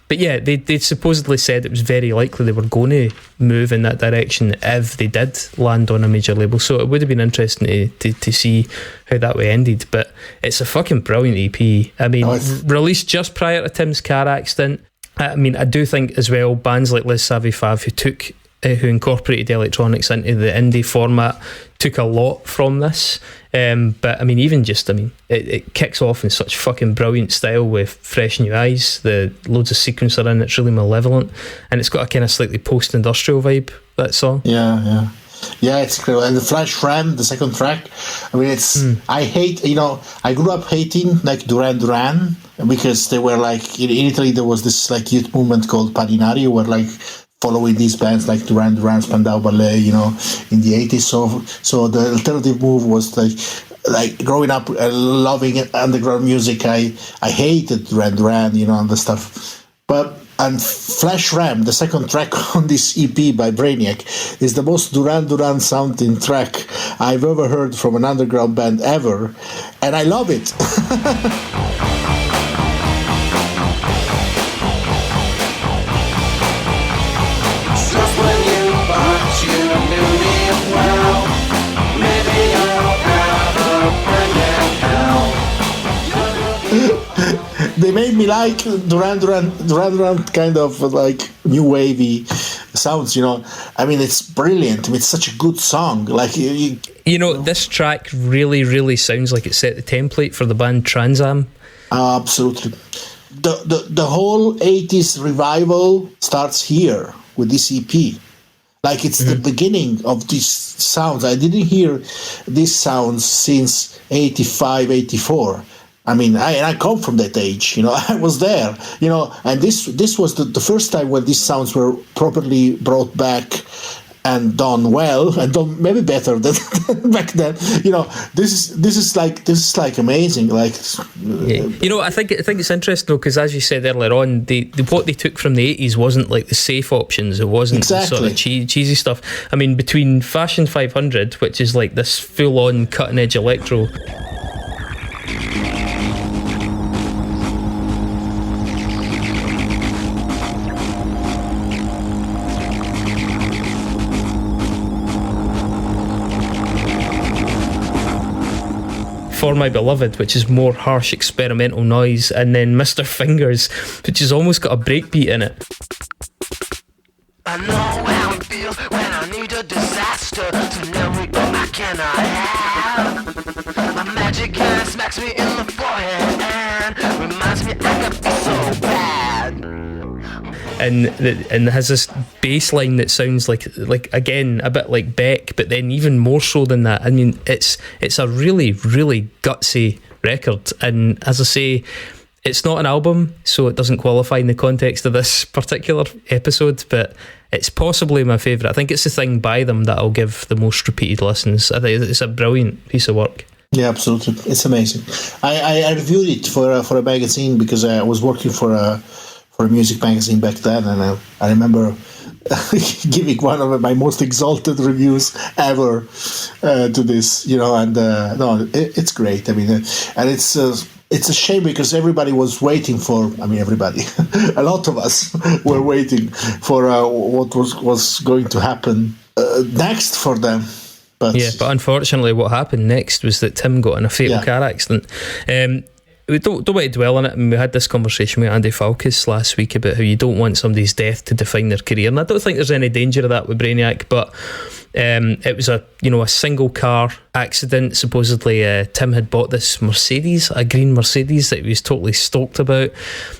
But yeah, they supposedly said it was very likely they were going to move in that direction if they did land on a major label. So it would have been interesting to see how that way ended. But it's a fucking brilliant EP. I mean, released just prior to Tim's car accident. I mean, I do think as well, bands like Les Savy Fav who incorporated electronics into the indie format took a lot from this, but I mean, even just, I mean, it kicks off in such fucking brilliant style with fresh new eyes, the loads of sequencer in, it's really malevolent, and it's got a kind of slightly post-industrial vibe, that song. Yeah, it's incredible. And the Flash Ram, the second track, I mean, it's I hate, I grew up hating like Duran Duran, because they were like, in Italy there was this like youth movement called Padinari, where like following these bands like Duran Duran, Spandau Ballet, in the 80s. So the alternative move was like growing up loving underground music. I hated Duran Duran, and the stuff. And Flash Ram, the second track on this EP by Brainiac, is the most Duran Duran sounding track I've ever heard from an underground band ever, and I love it. They made me like Duran Duran kind of like new wavy sounds, I mean, it's brilliant. I mean, it's such a good song. Like this track really, really sounds like it set the template for the band Trans Am. Absolutely. The whole 80s revival starts here with this EP. Like it's the beginning of these sounds. I didn't hear these sounds since 85, 84. I mean, I come from that age, I was there, and this was the first time when these sounds were properly brought back and done well, and done maybe better than back then. This is like amazing. Like, I think it's interesting though, because as you said earlier on, what they took from the 80s wasn't like the safe options. It wasn't the sort of cheesy stuff. I mean, between Fashion 500, which is like this full-on cutting-edge electro, For My Beloved, which is more harsh experimental noise, and then Mr. Fingers, which has almost got a breakbeat in it. I know how it feels when I need a disaster to narrate what I cannot have. My magic hand smacks me in the forehead and reminds me I got be so bad. And it has this bass line that sounds like again a bit like Beck, but then even more so than that. I mean, it's a really, really gutsy record, and as I say, it's not an album, so it doesn't qualify in the context of this particular episode, but it's possibly my favourite. I think it's the thing by them that I'll give the most repeated listens. I think it's a brilliant piece of work. Yeah, absolutely, it's amazing. I reviewed it for a magazine, because I was working for a music magazine back then, and I remember giving one of my most exalted reviews ever to this, and it's great. I mean, and it's a shame, because everybody was waiting for, everybody, a lot of us were waiting for what was going to happen next for them. But unfortunately what happened next was that Tim got in a fatal car accident. We don't want to dwell on it. I mean, we had this conversation with Andy Falkis last week about how you don't want somebody's death to define their career, and I don't think there's any danger of that with Brainiac, but It was a single car accident. Supposedly Tim had bought this Mercedes, a green Mercedes that he was totally stoked about.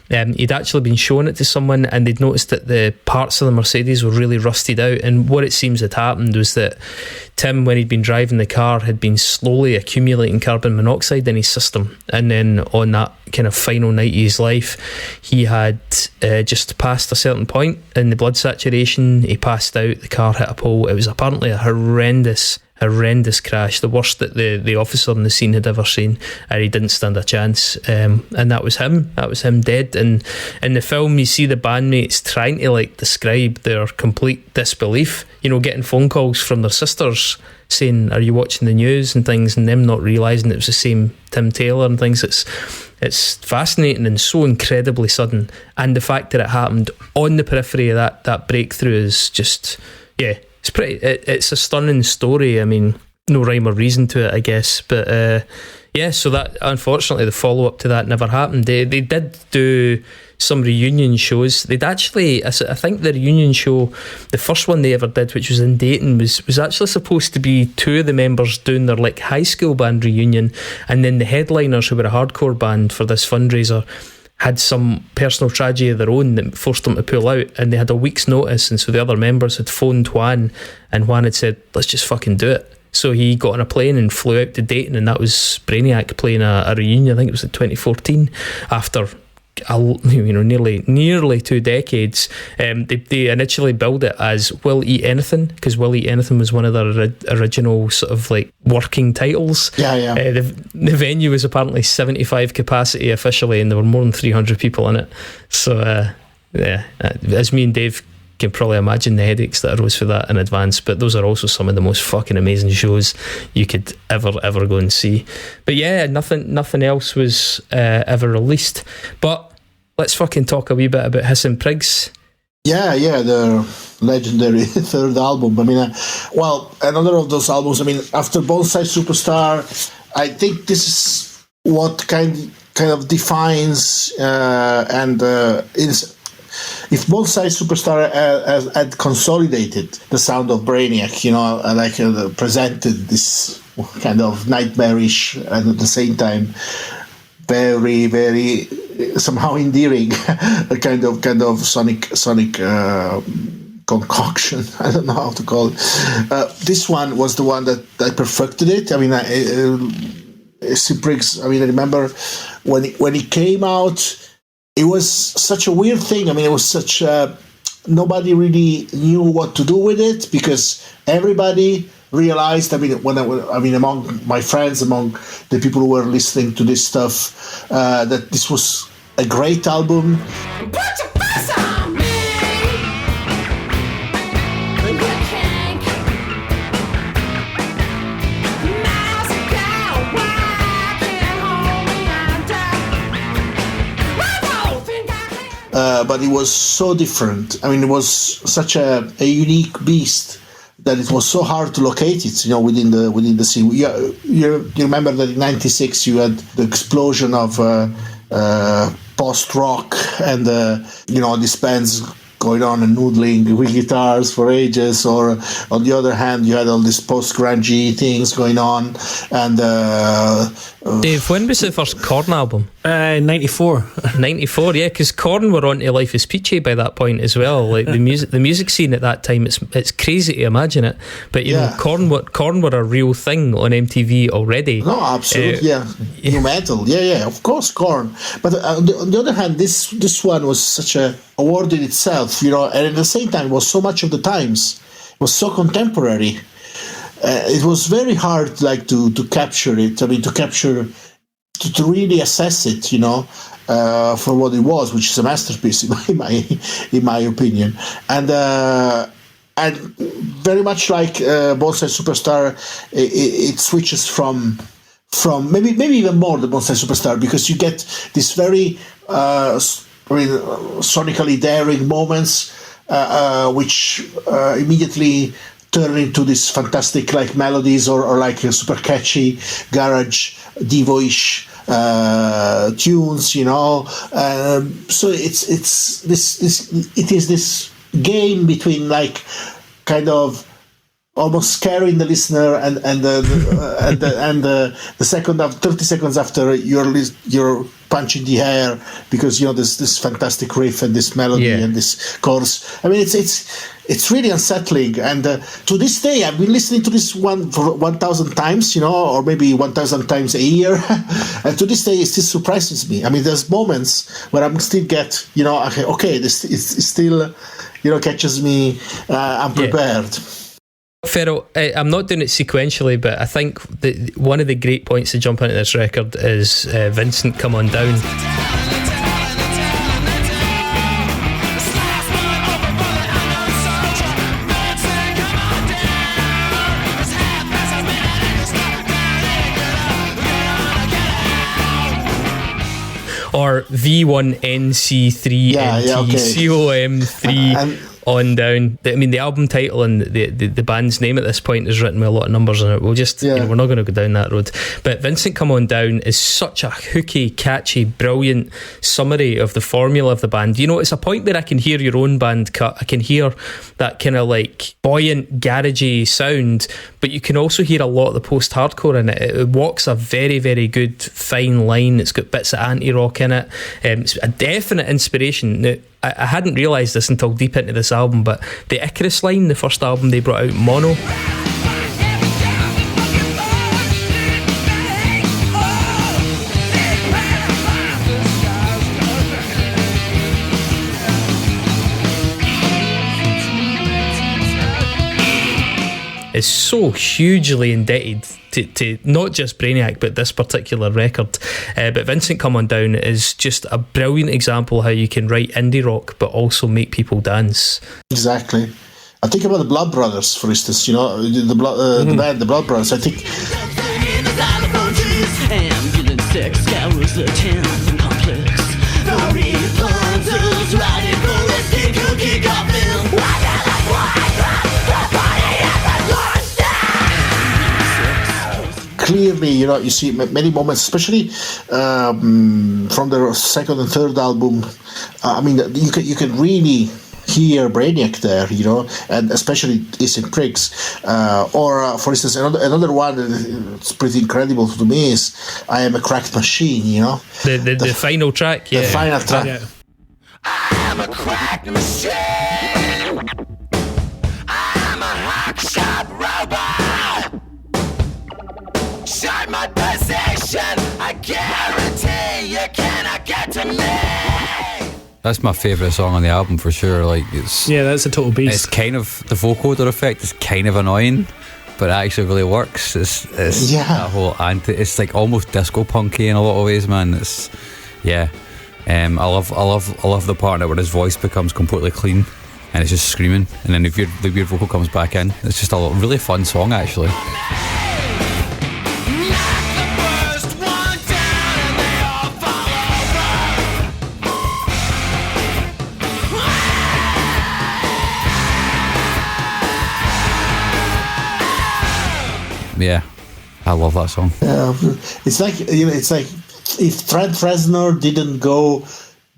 He'd actually been showing it to someone, and they'd noticed that the parts of the Mercedes were really rusted out, and what it seems had happened was that Tim, when he'd been driving the car, had been slowly accumulating carbon monoxide in his system, and then on that kind of final night of his life, he had just passed a certain point in the blood saturation. He passed out, the car hit a pole. It was apparently a horrendous crash, the worst that the officer on the scene had ever seen, and he didn't stand a chance. And that was him dead. And in the film, you see the bandmates trying to describe their complete disbelief, getting phone calls from their sisters saying, "Are you watching the news?" and things, and them not realising it was the same Tim Taylor and things. It's fascinating and so incredibly sudden, and the fact that it happened on the periphery of that breakthrough is just, it's pretty. It's a stunning story. I mean, no rhyme or reason to it, I guess. But so that, unfortunately, the follow up to that never happened. They did do some reunion shows. They'd actually, I think the reunion show, the first one they ever did, which was in Dayton, was actually supposed to be two of the members doing their high school band reunion, and then the headliners, who were a hardcore band for this fundraiser, had some personal tragedy of their own that forced them to pull out, and they had a week's notice, and so the other members had phoned Juan, and Juan had said, "Let's just fucking do it." So he got on a plane and flew out to Dayton, and that was Brainiac playing a reunion. I think it was in 2014, after nearly 2 decades. They initially billed it as Will Eat Anything, because Will Eat Anything was one of their original sort of working titles. The venue was apparently 75 capacity officially, and there were more than 300 people in it. So as me and Dave can probably imagine the headaches that arose for that in advance, but those are also some of the most fucking amazing shows you could ever go and see. But nothing else was ever released. But let's fucking talk a wee bit about Hissing Prigs. The legendary third album. I mean, another of those albums. I mean, after Bonsai Superstar, I think this is what kind of defines if Bonsai Superstar had consolidated the sound of Brainiac, presented this kind of nightmarish and at the same time very, very somehow endearing kind of sonic concoction. I don't know how to call it. This one was the one that perfected it. I mean, Hissing Prigs. I mean, I remember when it came out. It was such a weird thing. I mean, it was such nobody really knew what to do with it, because everybody realized. I mean, among my friends, among the people who were listening to this stuff, that this was a great album. Put your face on me. But it was so different. I mean, it was such a unique beast that it was so hard to locate it, within the scene. You remember that in '96 you had the explosion of post rock and these bands going on and noodling with guitars for ages, or on the other hand you had all these post grungy things going on. And Dave, when was the first Korn album? 94. 94, yeah, because Korn were on to Life is Peachy by that point as well. The music scene at that time, it's crazy to imagine it, but Korn were a real thing on MTV already. No, absolutely, new metal, of course, Korn. But on the other hand, this one was such a award in itself, and at the same time it was so much of the times. It was so contemporary. It was very hard to capture it. I mean, to really assess it, for what it was, which is a masterpiece in my opinion. And very much like Bonsai Superstar, it switches from maybe even more than Bonsai Superstar, because you get this very sonically daring moments, which immediately turn into these fantastic melodies or super catchy garage Devo-ish tunes, so it is this game between kind of almost scaring the listener, and the second of 30 seconds after you're punching the air because this fantastic riff and this melody and this chorus. I mean, it's really unsettling, and to this day I've been listening to this one for 1,000 times, or maybe 1,000 times a year, and to this day it still surprises me. I mean, there's moments where I'm still get okay, this it still catches me unprepared. Ferro, I'm not doing it sequentially, but I think one of the great points to jump into this record is Vincent, Come On Down. Or V1NC3 COM3 on down. I mean, the album title and the band's name at this point is written with a lot of numbers in it. We'll just, we're not going to go down that road. But Vincent, Come On Down is such a hooky, catchy, brilliant summary of the formula of the band. It's a point where I can hear your own band cut. I can hear that kind of like buoyant, garagey sound, but you can also hear a lot of the post-hardcore in it. It walks a very, very good, fine line. It's got bits of anti-rock in it. It's a definite inspiration. Now, I hadn't realised this until deep into this album, but the Icarus line, the first album they brought out, Mono, is so hugely indebted to not just Brainiac but this particular record. But Vincent, Come On Down is just a brilliant example how you can write indie rock but also make people dance. Exactly. I think about the Blood Brothers, for instance. The band, the Blood Brothers. I think. Ambulance sex scours the town complex. Clearly, you see many moments, especially from their second and third album. I mean, you can really hear Brainiac there, and especially Hissing Prigs. Or, for instance, another one that's pretty incredible to me is I Am a Cracked Machine, The final track, The final track. I am a cracked machine. I am a hack shop robot. Short my possession. I guarantee you cannot get to me. That's my favourite song on the album for sure. That's a total beast. It's kind of, the vocoder effect is kind of annoying, but it actually really works. It's that whole it's like almost disco punky in a lot of ways, man. I love the part where his voice becomes completely clean and it's just screaming, and then the weird vocal comes back in. It's just a really fun song actually. Yeah, I love that song. It's like if Trent Reznor didn't go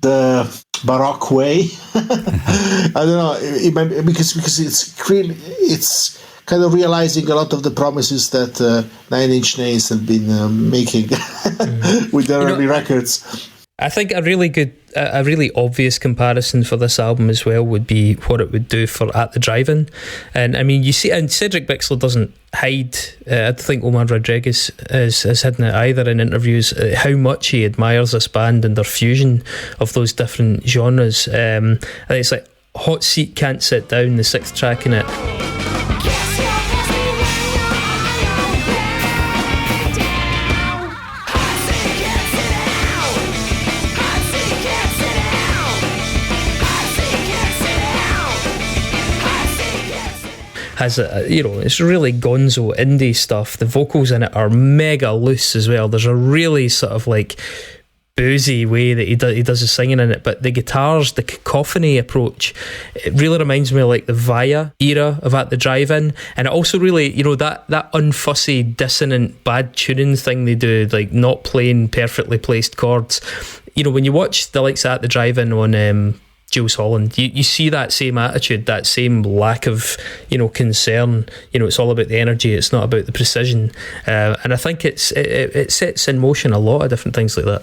the Baroque way. I don't know, because it's kind of realizing a lot of the promises that Nine Inch Nails had been making with their early records. I think a really obvious comparison for this album as well would be what it would do for At the Drive-In. And I mean, you see, and Cedric Bixler doesn't hide, I don't think Omar Rodriguez has hidden it either in interviews, how much he admires this band and their fusion of those different genres. I think it's like Hot Seat Can't Sit Down, the 6th track in it. Has it's really gonzo indie stuff. The vocals in it are mega loose as well. There's a really sort of like boozy way that he does his singing in it, but the guitars, the cacophony approach, it really reminds me of like the Via era of At the Drive-In, and it also really, that unfussy, dissonant, bad tuning thing they do, like not playing perfectly placed chords. When you watch the likes of At the Drive-In on Jules Holland. You see that same attitude, that same lack of, concern. It's all about the energy, it's not about the precision. And I think it sets in motion a lot of different things like that.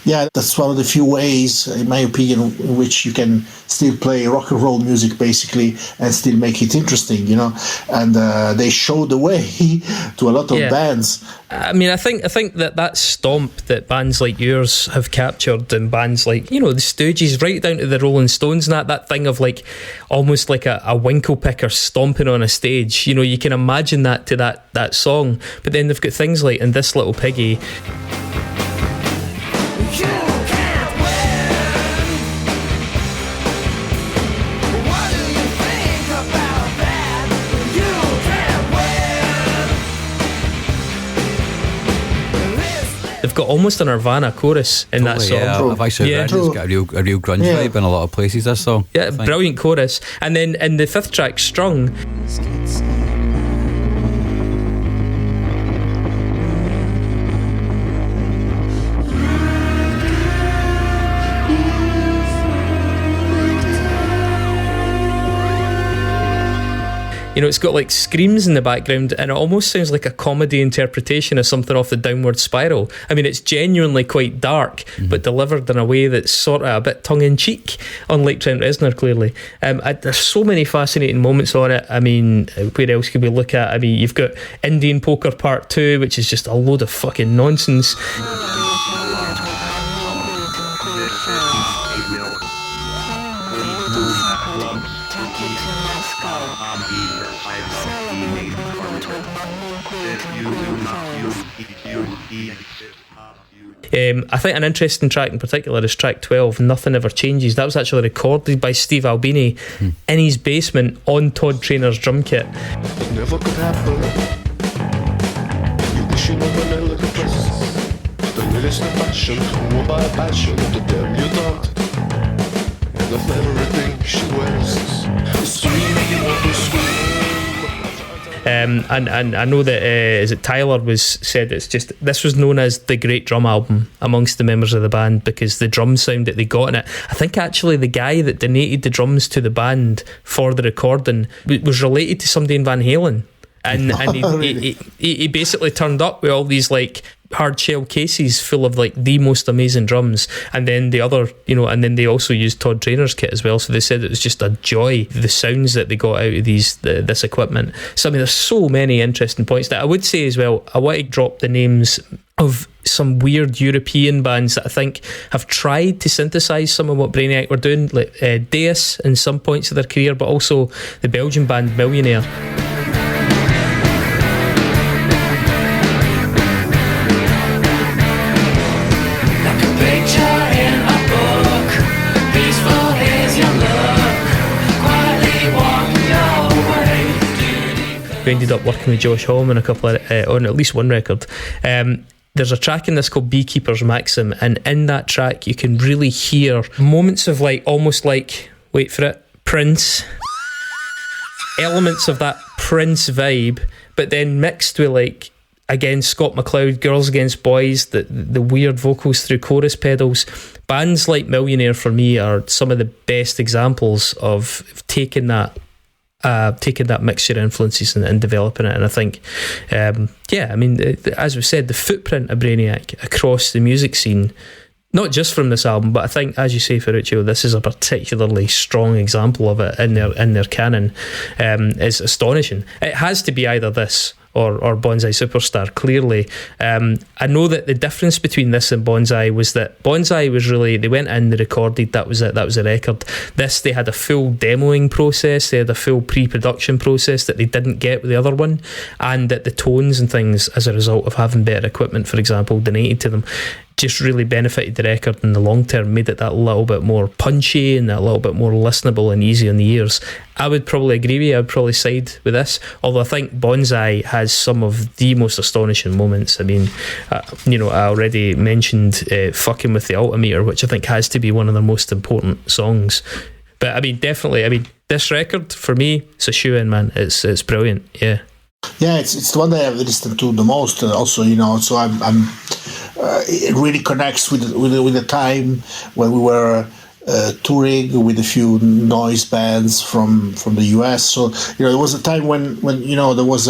Yeah, that's one of the few ways, in my opinion, in which you can still play rock and roll music, basically, and still make it interesting, And they show the way to a lot of bands. I mean, I think that stomp that bands like yours have captured, and bands like, the Stooges, right down to the Rolling Stones, and that thing of like almost like a winkle picker stomping on a stage. You can imagine that to that song. But then they've got things like "And This Little Piggy." They've got almost a Nirvana chorus in that song. Yeah, I've actually read it's got a real grunge vibe in a lot of places, this song. Yeah, brilliant chorus. And then in the fifth track, Strung, it's got like screams in the background, and it almost sounds like a comedy interpretation of something off the Downward Spiral. I mean, it's genuinely quite dark, but delivered in a way that's sort of a bit tongue-in-cheek, unlike Trent Reznor, clearly. There's so many fascinating moments on it. I mean, where else could we look at? I mean, you've got Indian Poker Part 2, which is just a load of fucking nonsense. I think an interesting track in particular is track 12, Nothing Ever Changes. That was actually recorded by Steve Albini in his basement on Todd Trainor's drum kit. It never could happen. You wish you never knew the presence. The latest in fashion, who by passion, the damn you don't. And of everything she wears, screaming you want to scream. And I know that is it Tyler said this was known as the Great Drum Album amongst the members of the band because the drum sound that they got in it. I think actually the guy that donated the drums to the band for the recording was related to somebody in Van Halen, and he basically turned up with all these like hard shell cases full of like the most amazing drums, and then the other, and then they also used Todd Trainor's kit as well. So they said it was just a joy, the sounds that they got out of this equipment. So I mean, there's so many interesting points that I would say as well. I want to drop the names of some weird European bands that I think have tried to synthesise some of what Brainiac were doing, like Deus in some points of their career, but also the Belgian band Millionaire. Ended up working with Josh Homme on a couple of, on at least one record. There's a track in this called Beekeeper's Maxim, and in that track you can really hear moments of like almost like, wait for it, Prince, elements of that Prince vibe, but then mixed with like, again, Scott McCloud, Girls Against Boys, the weird vocals through chorus pedals. Bands like Millionaire for me are some of the best examples of taking that mixture of influences and developing it. And I think I mean, as we said, the footprint of Brainiac across the music scene, not just from this album, but I think, as you say, Ferruccio, this is a particularly strong example of it in their canon, is astonishing. It has to be either this or Bonsai Superstar, clearly. I know that the difference between this and Bonsai was that Bonsai was really, they went in, they recorded, that was it, that was a record. This, they had a full demoing process, they had a full pre-production process that they didn't get with the other one, and that the tones and things, as a result of having better equipment, for example, donated to them, just really benefited the record in the long term, made it that little bit more punchy and that little bit more listenable and easy on the ears. I would probably agree with you. I would probably side with this, although I think Bonsai has some of the most astonishing moments. I mean, I already mentioned Fucking With The Altimeter, which I think has to be one of their most important songs. But I mean, definitely, this record for me, it's a shoe-in, man. It's brilliant. Yeah, it's the one that I've listened to the most. Also, so I'm it really connects with the time when we were touring with a few noise bands from the US. So there was a time when there was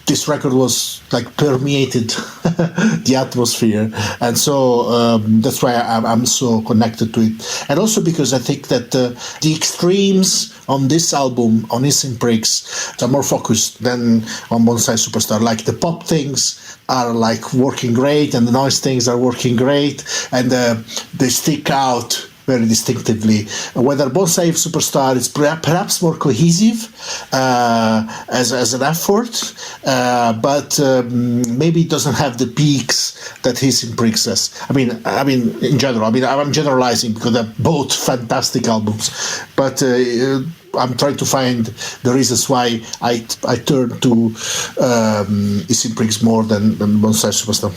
this record was like permeated the atmosphere, and so that's why I'm so connected to it. And also because I think that the extremes on this album, on Hissing Prigs, are more focused than on Bonsai Superstar. Like the pop things are like working great, and the noise things are working great, and they stick out very distinctively. Whether Bonsai Superstar is perhaps more cohesive as an effort, but maybe it doesn't have the peaks that Hissing Prigs has. I mean, in general. I'm generalizing because they're both fantastic albums, but I'm trying to find the reasons why I turn to Hissing Prigs more than Bonsai Superstar.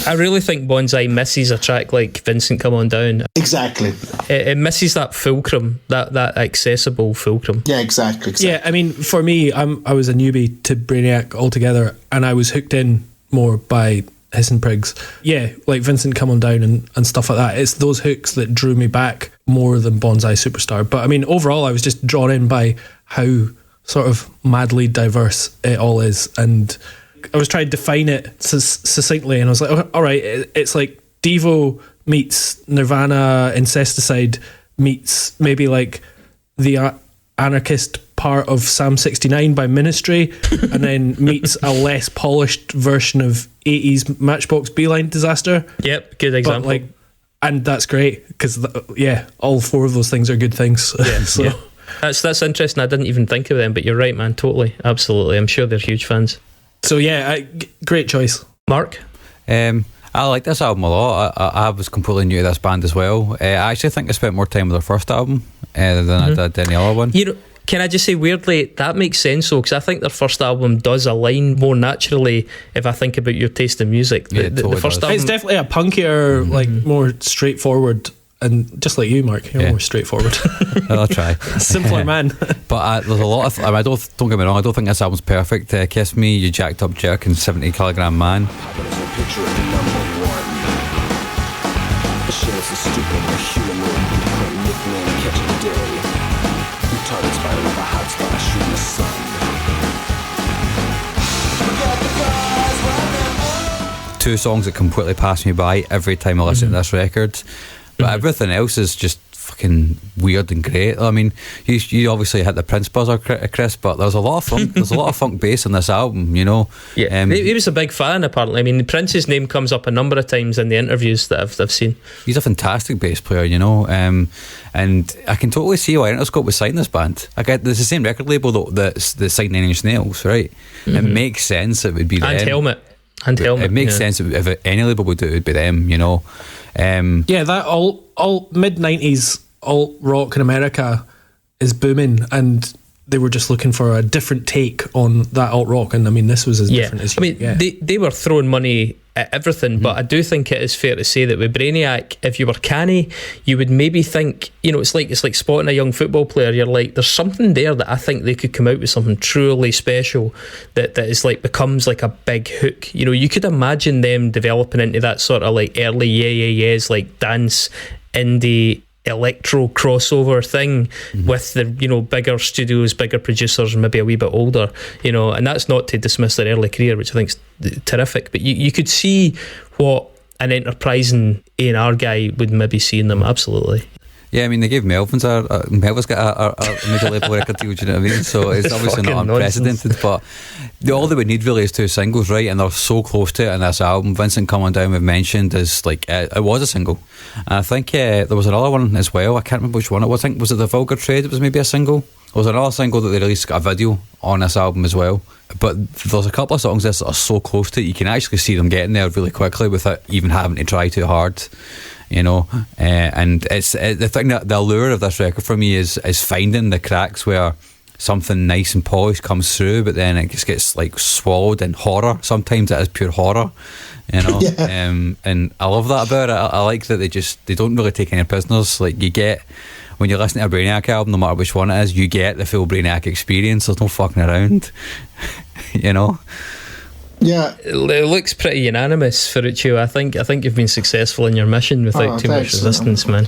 I really think Bonsai misses a track like Vincent Come On Down. Exactly. It misses that fulcrum, that accessible fulcrum. Yeah, exactly. Yeah, I mean, for me, I was a newbie to Brainiac altogether, and I was hooked in more by Hissing Prigs. Yeah, like Vincent Come On Down and stuff like that. It's those hooks that drew me back more than Bonsai Superstar. But I mean, overall, I was just drawn in by how sort of madly diverse it all is. And I was trying to define it succinctly, and I was like, all right, it's like Devo meets Nirvana, Incesticide meets maybe like the anarchist part of Psalm 69 by Ministry, and then meets a less polished version of 80s Matchbox Beeline Disaster. Yep, good example. And that's great because all four of those things are good things. Yeah, so yeah. That's interesting. I didn't even think of them, but you're right, man. Totally, absolutely. I'm sure they're huge fans. So yeah, great choice, Mark. I like this album a lot. I was completely new to this band as well. I actually think I spent more time with their first album than I did any other one. Can I just say, weirdly, that makes sense though, because I think their first album does align more naturally if I think about your taste in music. The first album, it's definitely a punkier, like more straightforward, and just like you, Mark, you're more straightforward. I'll try. Simpler man. But there's a lot of. Don't get me wrong. I don't think this album's perfect. Kiss Me, You Jacked Up Jerk, and 70 Kilogram Man. Picture of the number one. The sheriff's a stupid, a humanoid, a nickname catch of the day. Retarded spider with a hot spot shooting the sun. Two songs that completely pass me by every time I listen to this record, but everything else is just fucking weird and great. I mean, you obviously hit the Prince buzzer, Chris, but there's a lot of funk. There's a lot of funk bass on this album, you know. Yeah, he was a big fan apparently. I mean, Prince's name comes up a number of times in the interviews that I've seen. He's a fantastic bass player, you know, and I can totally see why Interscope was signing this band. There's the same record label that signed Nine Inch Nails, right? It makes sense it would be them. And Helmet. It makes sense if any label would do it, would be them, you know. That all mid-90s alt rock in America is booming, and they were just looking for a different take on that alt rock, and I mean this was as different as you they were throwing money at everything, but I do think it is fair to say that with Brainiac, if you were canny, you would maybe think, you know, it's like spotting a young football player. You're like, there's something there that I think they could come out with something truly special that is like becomes like a big hook. You know, you could imagine them developing into that sort of like early yeahs, like dance indie electro crossover thing with the, you know, bigger studios, bigger producers, maybe a wee bit older, you know, and that's not to dismiss their early career, which I think is terrific, but you could see what an enterprising A&R guy would maybe see in them. Absolutely. Yeah, I mean, they gave Melvin's Melvin's got a major label record deal, do you know what I mean? So it's obviously not unprecedented, but all they would need really is two singles, right? And they're so close to it in this album. Vincent Come On Down, we've mentioned, is like, it was a single. And I think there was another one as well, I can't remember which one it was. I think, was it The Vulgar Trade? It was maybe a single. There was another single that they released, got a video on this album as well. But there's a couple of songs that are so close to it, you can actually see them getting there really quickly without even having to try too hard. You know, and it's the thing that the allure of this record for me is finding the cracks where something nice and polished comes through, but then it just gets like swallowed in horror. Sometimes it is pure horror, you know. And I love that about it. I like that they don't really take any prisoners. Like, you get, when you listen to a Brainiac album, no matter which one it is, you get the full Brainiac experience. There's no fucking around. You know. Yeah, it looks pretty unanimous, Ferruccio. I think you've been successful in your mission without too much resistance, man.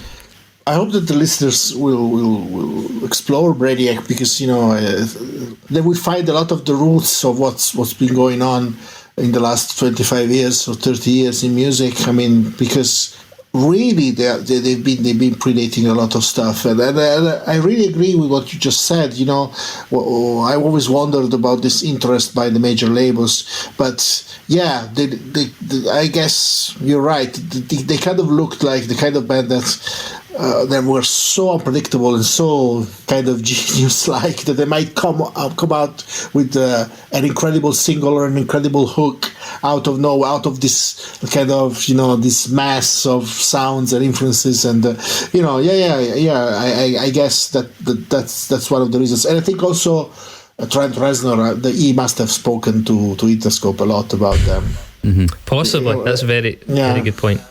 I hope that the listeners will explore Brainiac, because they will find a lot of the roots of what's been going on in the last 25 years or 30 years in music. I mean, because really they've been predating a lot of stuff, and I really agree with what you just said. I always wondered about this interest by the major labels, but yeah, I guess you're right. They kind of looked like the kind of band that they were so unpredictable and so kind of genius-like that they might come out with an incredible single or an incredible hook out of this kind of this mass of sounds and influences, and I guess that's one of the reasons. And I think also Trent Reznor, he must have spoken to Interscope a lot about them. Mm-hmm. Possibly. That's a very good point.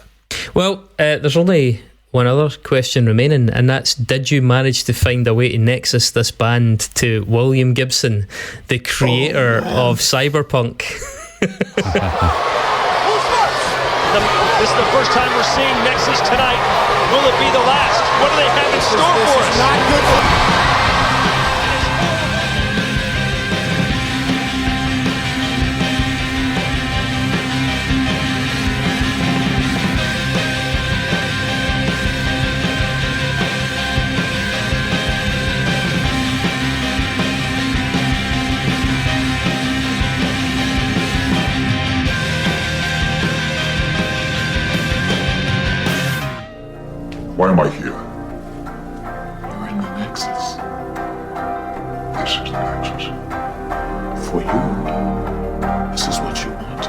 Well, there's only one other question remaining, and that's: did you manage to find a way to nexus this band to William Gibson, the creator of Cyberpunk? This is the first time we're seeing Nexus tonight. Will it be the last? What do they have in store for us? Not good for Why am I here? You're in the Nexus. This is the Nexus. For you, this is what you want.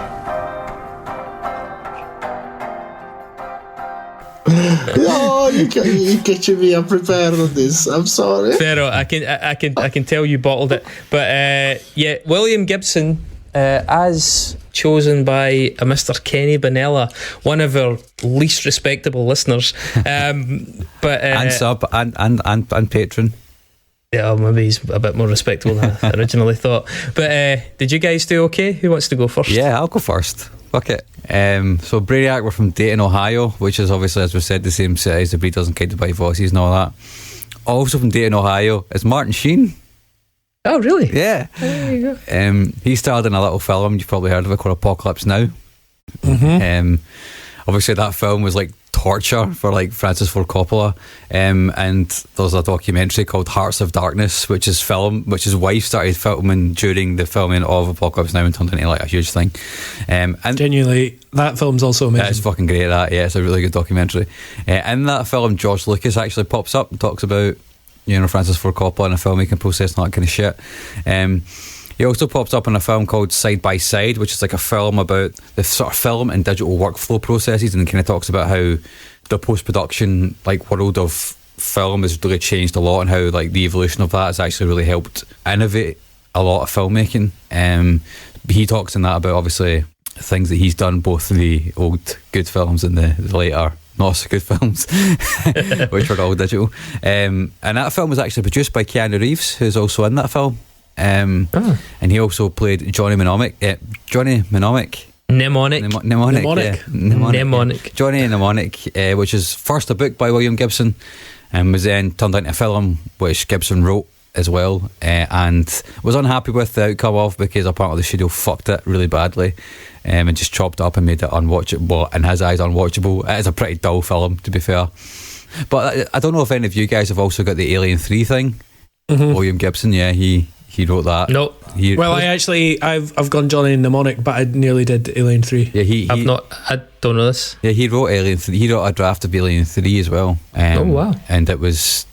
No, you catching me unprepared on this. I'm sorry. Ferro, I can tell you bottled it, but William Gibson, as chosen by a Mr. Kenny Bonella, one of our least respectable listeners, but and sub and patron. Yeah, maybe he's a bit more respectable than I originally thought. But did you guys do okay? Who wants to go first? Yeah, I'll go first. Fuck it. So Brainiac were from Dayton, Ohio, which is obviously, as we said, the same city as the Breeders and Candid by Voices and all that. Also from Dayton, Ohio is Martin Sheen. Oh, really? Yeah. There you go. He starred in a little film, you've probably heard of it, called Apocalypse Now. Mm-hmm. Obviously that film was like torture for like Francis Ford Coppola, and there's a documentary called Hearts of Darkness, which his wife started filming during the filming of Apocalypse Now and turned into like a huge thing. And genuinely, that film's also amazing. It's fucking great. It's a really good documentary. In that film, George Lucas actually pops up and talks about Francis Ford Coppola and the filmmaking process and all that kind of shit. He also pops up in a film called Side by Side, which is like a film about the sort of film and digital workflow processes, and kind of talks about how the post-production like world of film has really changed a lot, and how like the evolution of that has actually really helped innovate a lot of filmmaking. He talks in that about obviously things that he's done, both in the old good films and the later not so good films, which were all digital. And that film was actually produced by Keanu Reeves, who's also in that film. And he also played Johnny Mnemonic. Mnemonic. Johnny Mnemonic, which is first a book by William Gibson, and was then turned into a film which Gibson wrote as well, and was unhappy with the outcome of, because apparently the studio fucked it really badly, and just chopped up and made it unwatchable. Well, in his eyes, unwatchable. It is a pretty dull film, to be fair. But I don't know if any of you guys have also got the Alien 3 thing. Mm-hmm. William Gibson, yeah, he wrote that. No. I've gone Johnny Mnemonic, but I nearly did Alien 3. Yeah, I don't know this. Yeah, he wrote Alien 3. He wrote a draft of Alien 3 as well. Oh wow! And it was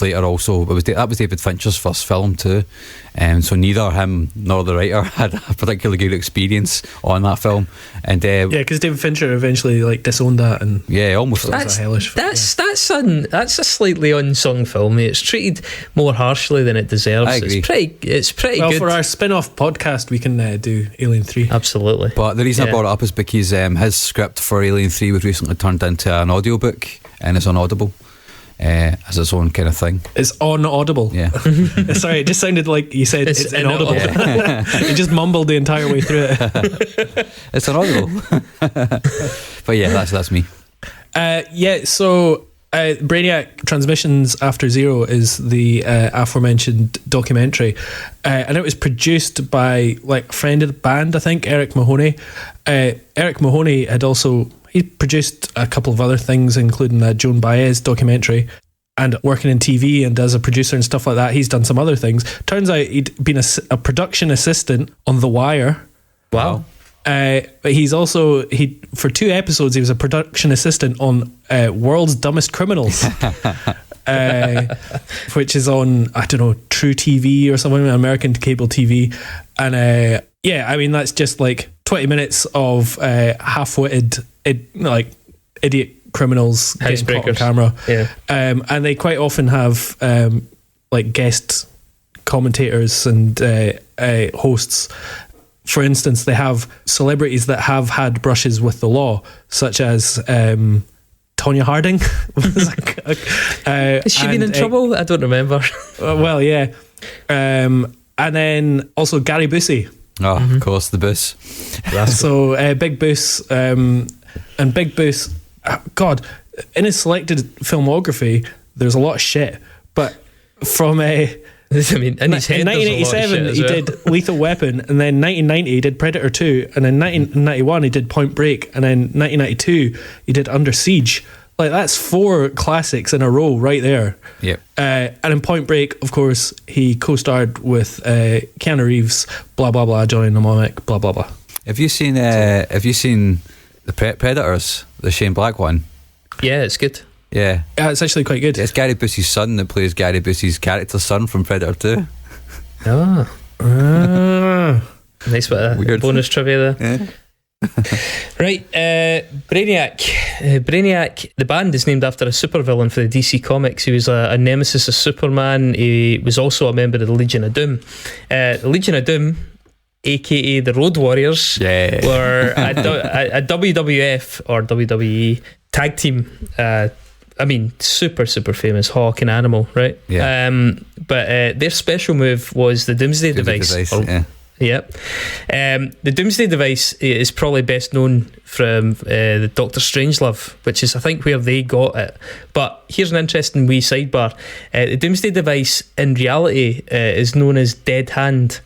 later also. That was David Fincher's first film too. So neither him nor the writer had a particularly good experience on that film. And because David Fincher eventually like disowned that, and almost. That's a slightly unsung film. It's treated more harshly than it deserves. I agree. It's pretty well, good. For our spin-off podcast, we can do Alien 3. Absolutely. But the reason I brought it up is because his script for Alien 3 was recently turned into an audiobook, and it's on Audible. As its own kind of thing. It's on Audible. Yeah. Sorry, it just sounded like you said it's inaudible. Yeah. You just mumbled the entire way through it. It's an Audible. But yeah, that's me. So Brainiac Transmissions After Zero is the aforementioned documentary, and it was produced by like a friend of the band, I think, Eric Mahoney. Eric Mahoney he produced a couple of other things, including the Joan Baez documentary, and working in TV and as a producer and stuff like that. He's done some other things. Turns out he'd been a production assistant on The Wire. Wow. But he's also, for 2 episodes, he was a production assistant on World's Dumbest Criminals, which is on, I don't know, True TV or something, American cable TV. And I mean, that's just like 20 minutes of half-witted, idiot criminals getting caught on camera. Yeah. And they quite often have like guest commentators and hosts. For instance, they have celebrities that have had brushes with the law, such as Tonya Harding. Has she been in trouble? I don't remember. Well, yeah. And then also Gary Busey. Oh, of course, the Bus. So Big Bus, and Big Bus, God, in his selected filmography, there's a lot of shit. But from I mean, in 1987 he did Lethal Weapon, and then 1990 he did Predator 2, and then 1991 he did Point Break, and then 1992 he did Under Siege. Like, that's 4 classics in a row right there. Yep. And in Point Break, of course, he co-starred with Keanu Reeves, blah blah blah, Johnny Mnemonic, blah blah blah. Have you seen the Predators, the Shane Black one? Yeah, it's good. Yeah, it's actually quite good. It's Gary Busey's son that plays Gary Busey's character's son from Predator 2. Nice bit of Weird bonus trivia there. Yeah. Right, Brainiac. Brainiac, the band, is named after a supervillain for the DC Comics. He was a nemesis of Superman. He was also a member of the Legion of Doom. The Legion of Doom, aka the Road Warriors, were a WWF or WWE tag team. I mean, super famous, Hawk and Animal, right? Yeah. But their special move was the Doomsday Device. Yep. The Doomsday Device is probably best known from the Doctor Strangelove, which is, I think, where they got it. But here's an interesting wee sidebar. The Doomsday Device, in reality, is known as Dead Hand.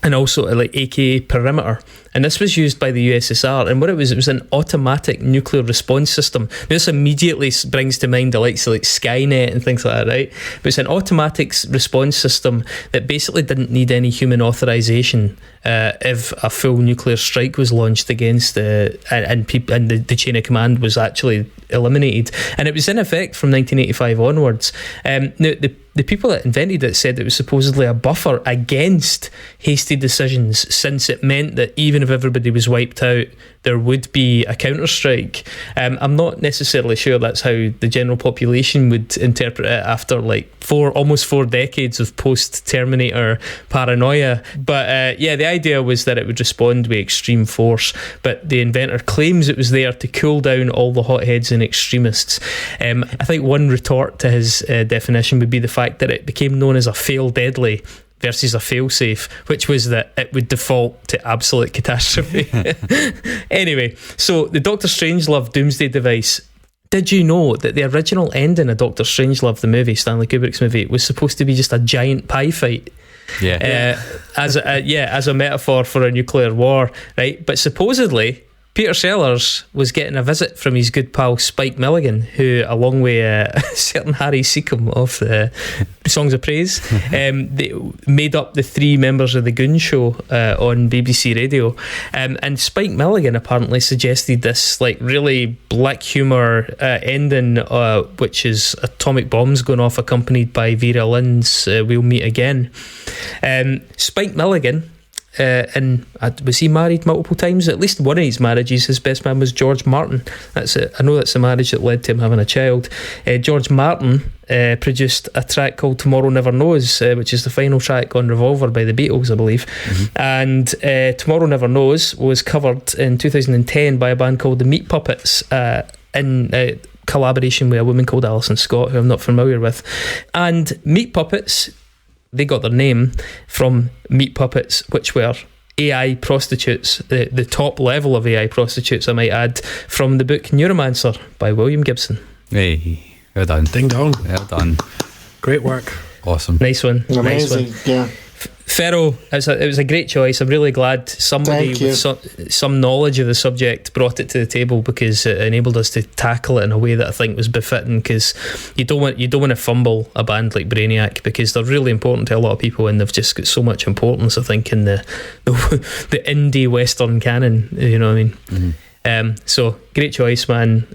And also like aka Perimeter, and this was used by the USSR, and what it was an automatic nuclear response system. This immediately brings to mind the likes of like Skynet and things like that, right? But it's an automatic response system that basically didn't need any human authorization if a full nuclear strike was launched against and the chain of command was actually eliminated, and it was in effect from 1985 onwards. Now the people that invented it said it was supposedly a buffer against hasty decisions, since it meant that even if everybody was wiped out, there would be a counter-strike. I'm not necessarily sure that's how the general population would interpret it after like almost four decades of post-Terminator paranoia. But the idea was that it would respond with extreme force, but the inventor claims it was there to cool down all the hotheads and extremists. I think one retort to his definition would be the fact that it became known as a fail-deadly versus a fail-safe, which was that it would default to absolute catastrophe. Anyway, so the Doctor Strangelove Doomsday Device. Did you know that the original ending of Doctor Strangelove, the movie, Stanley Kubrick's movie, was supposed to be just a giant pie fight? As a metaphor for a nuclear war, right? But supposedly Peter Sellers was getting a visit from his good pal Spike Milligan, who, along with certain Harry Seacombe of Songs of Praise, they made up the 3 members of the Goon Show on BBC Radio. And Spike Milligan apparently suggested this like really black humour ending, which is atomic bombs going off, accompanied by Vera Lynn's "We'll Meet Again." Spike Milligan, and was he married multiple times? At least one of his marriages, his best man was George Martin. That's it. I know that's the marriage that led to him having a child. George Martin produced a track called Tomorrow Never Knows, which is the final track on Revolver by the Beatles, I believe. And Tomorrow Never Knows was covered in 2010 by a band called the Meat Puppets in collaboration with a woman called Alison Scott, who I'm not familiar with. And Meat Puppets, they got their name from meat puppets, which were AI prostitutes, the top level of AI prostitutes, I might add, from the book Neuromancer by William Gibson. Hey. Well done. Ding dong. Well done. Great work. Awesome. Nice one. Amazing. Nice one. Yeah. Ferro, it was a great choice. I'm really glad somebody Thank you. with some knowledge of the subject brought it to the table, because it enabled us to tackle it in a way that I think was befitting. Because you don't want to fumble a band like Brainiac, because they're really important to a lot of people, and they've just got so much importance, I think, in the indie Western canon. You know what I mean? Mm-hmm. So great choice, man.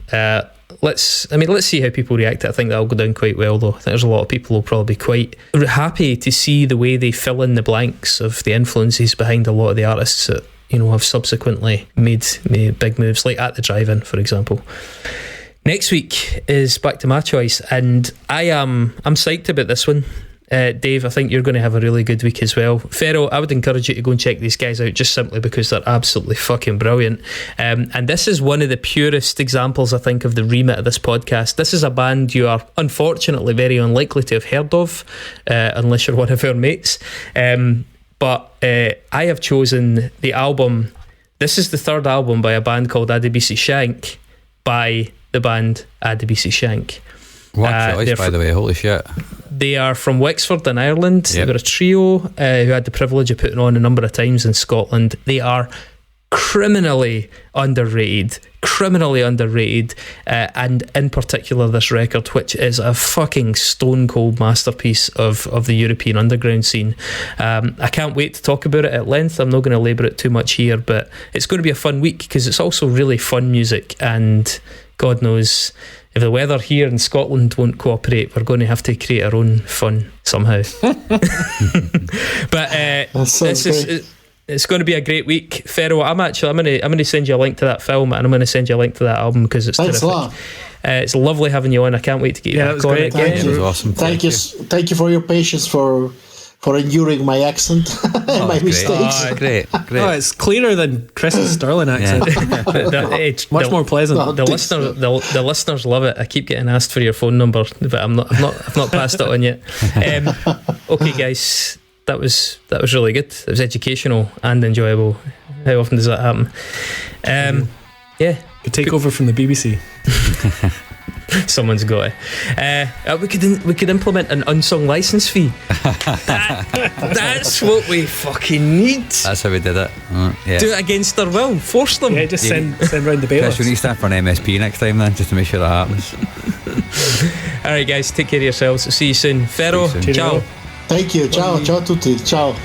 Let's see how people react to it. I think that'll go down quite well, though. I think there's a lot of people who'll probably be quite happy to see the way they fill in the blanks of the influences behind a lot of the artists that, you know, have subsequently made big moves, like At the Drive-In, for example. Next week is back to my choice, and I'm psyched about this one. Dave, I think you're going to have a really good week as well. Ferro, I would encourage you to go and check these guys out, just simply because they're absolutely fucking brilliant. And this is one of the purest examples, I think, of the remit of this podcast. This is a band you are unfortunately very unlikely to have heard of, unless you're one of our mates. But I have chosen the album. This is the third album by a band called Adebisi Shank, by the band Adebisi Shank. What choice, by the way, holy shit. They are from Wexford in Ireland. Yep. They're a trio who had the privilege of putting on a number of times in Scotland. They are criminally underrated, and in particular this record, which is a fucking stone cold masterpiece of the European underground scene. I can't wait to talk about it at length. I'm not going to labour it too much here, but it's going to be a fun week, because it's also really fun music, and God knows, if the weather here in Scotland won't cooperate, we're going to have to create our own fun somehow. But it's going to be a great week. Ferro, I'm going to send you a link to that film, and I'm going to send you a link to that album, because it's Thanks terrific. a lot. It's lovely having you on. I can't wait to get you back on again. Thank you. It was awesome. Thank you for your patience for enduring my accent and my mistakes. Great. Oh, it's clearer than Chris's Sterling accent. Much more pleasant. The listeners love it. I keep getting asked for your phone number, but I've not passed it on yet. Okay, guys, that was really good. It was educational and enjoyable. How often does that happen? Yeah, You take over from the BBC. Someone's got it. We could implement an unsung license fee. That's what we fucking need. That's how we did it. Yeah. Do it against their will. Force them. Yeah, just send round the bailiffs. Chris, we need to stand for an MSP next time then, just to make sure that happens. Alright guys, take care of yourselves. See you soon. Ferro, See you soon. ciao. Thank you. Ciao, ciao a tutti. Ciao.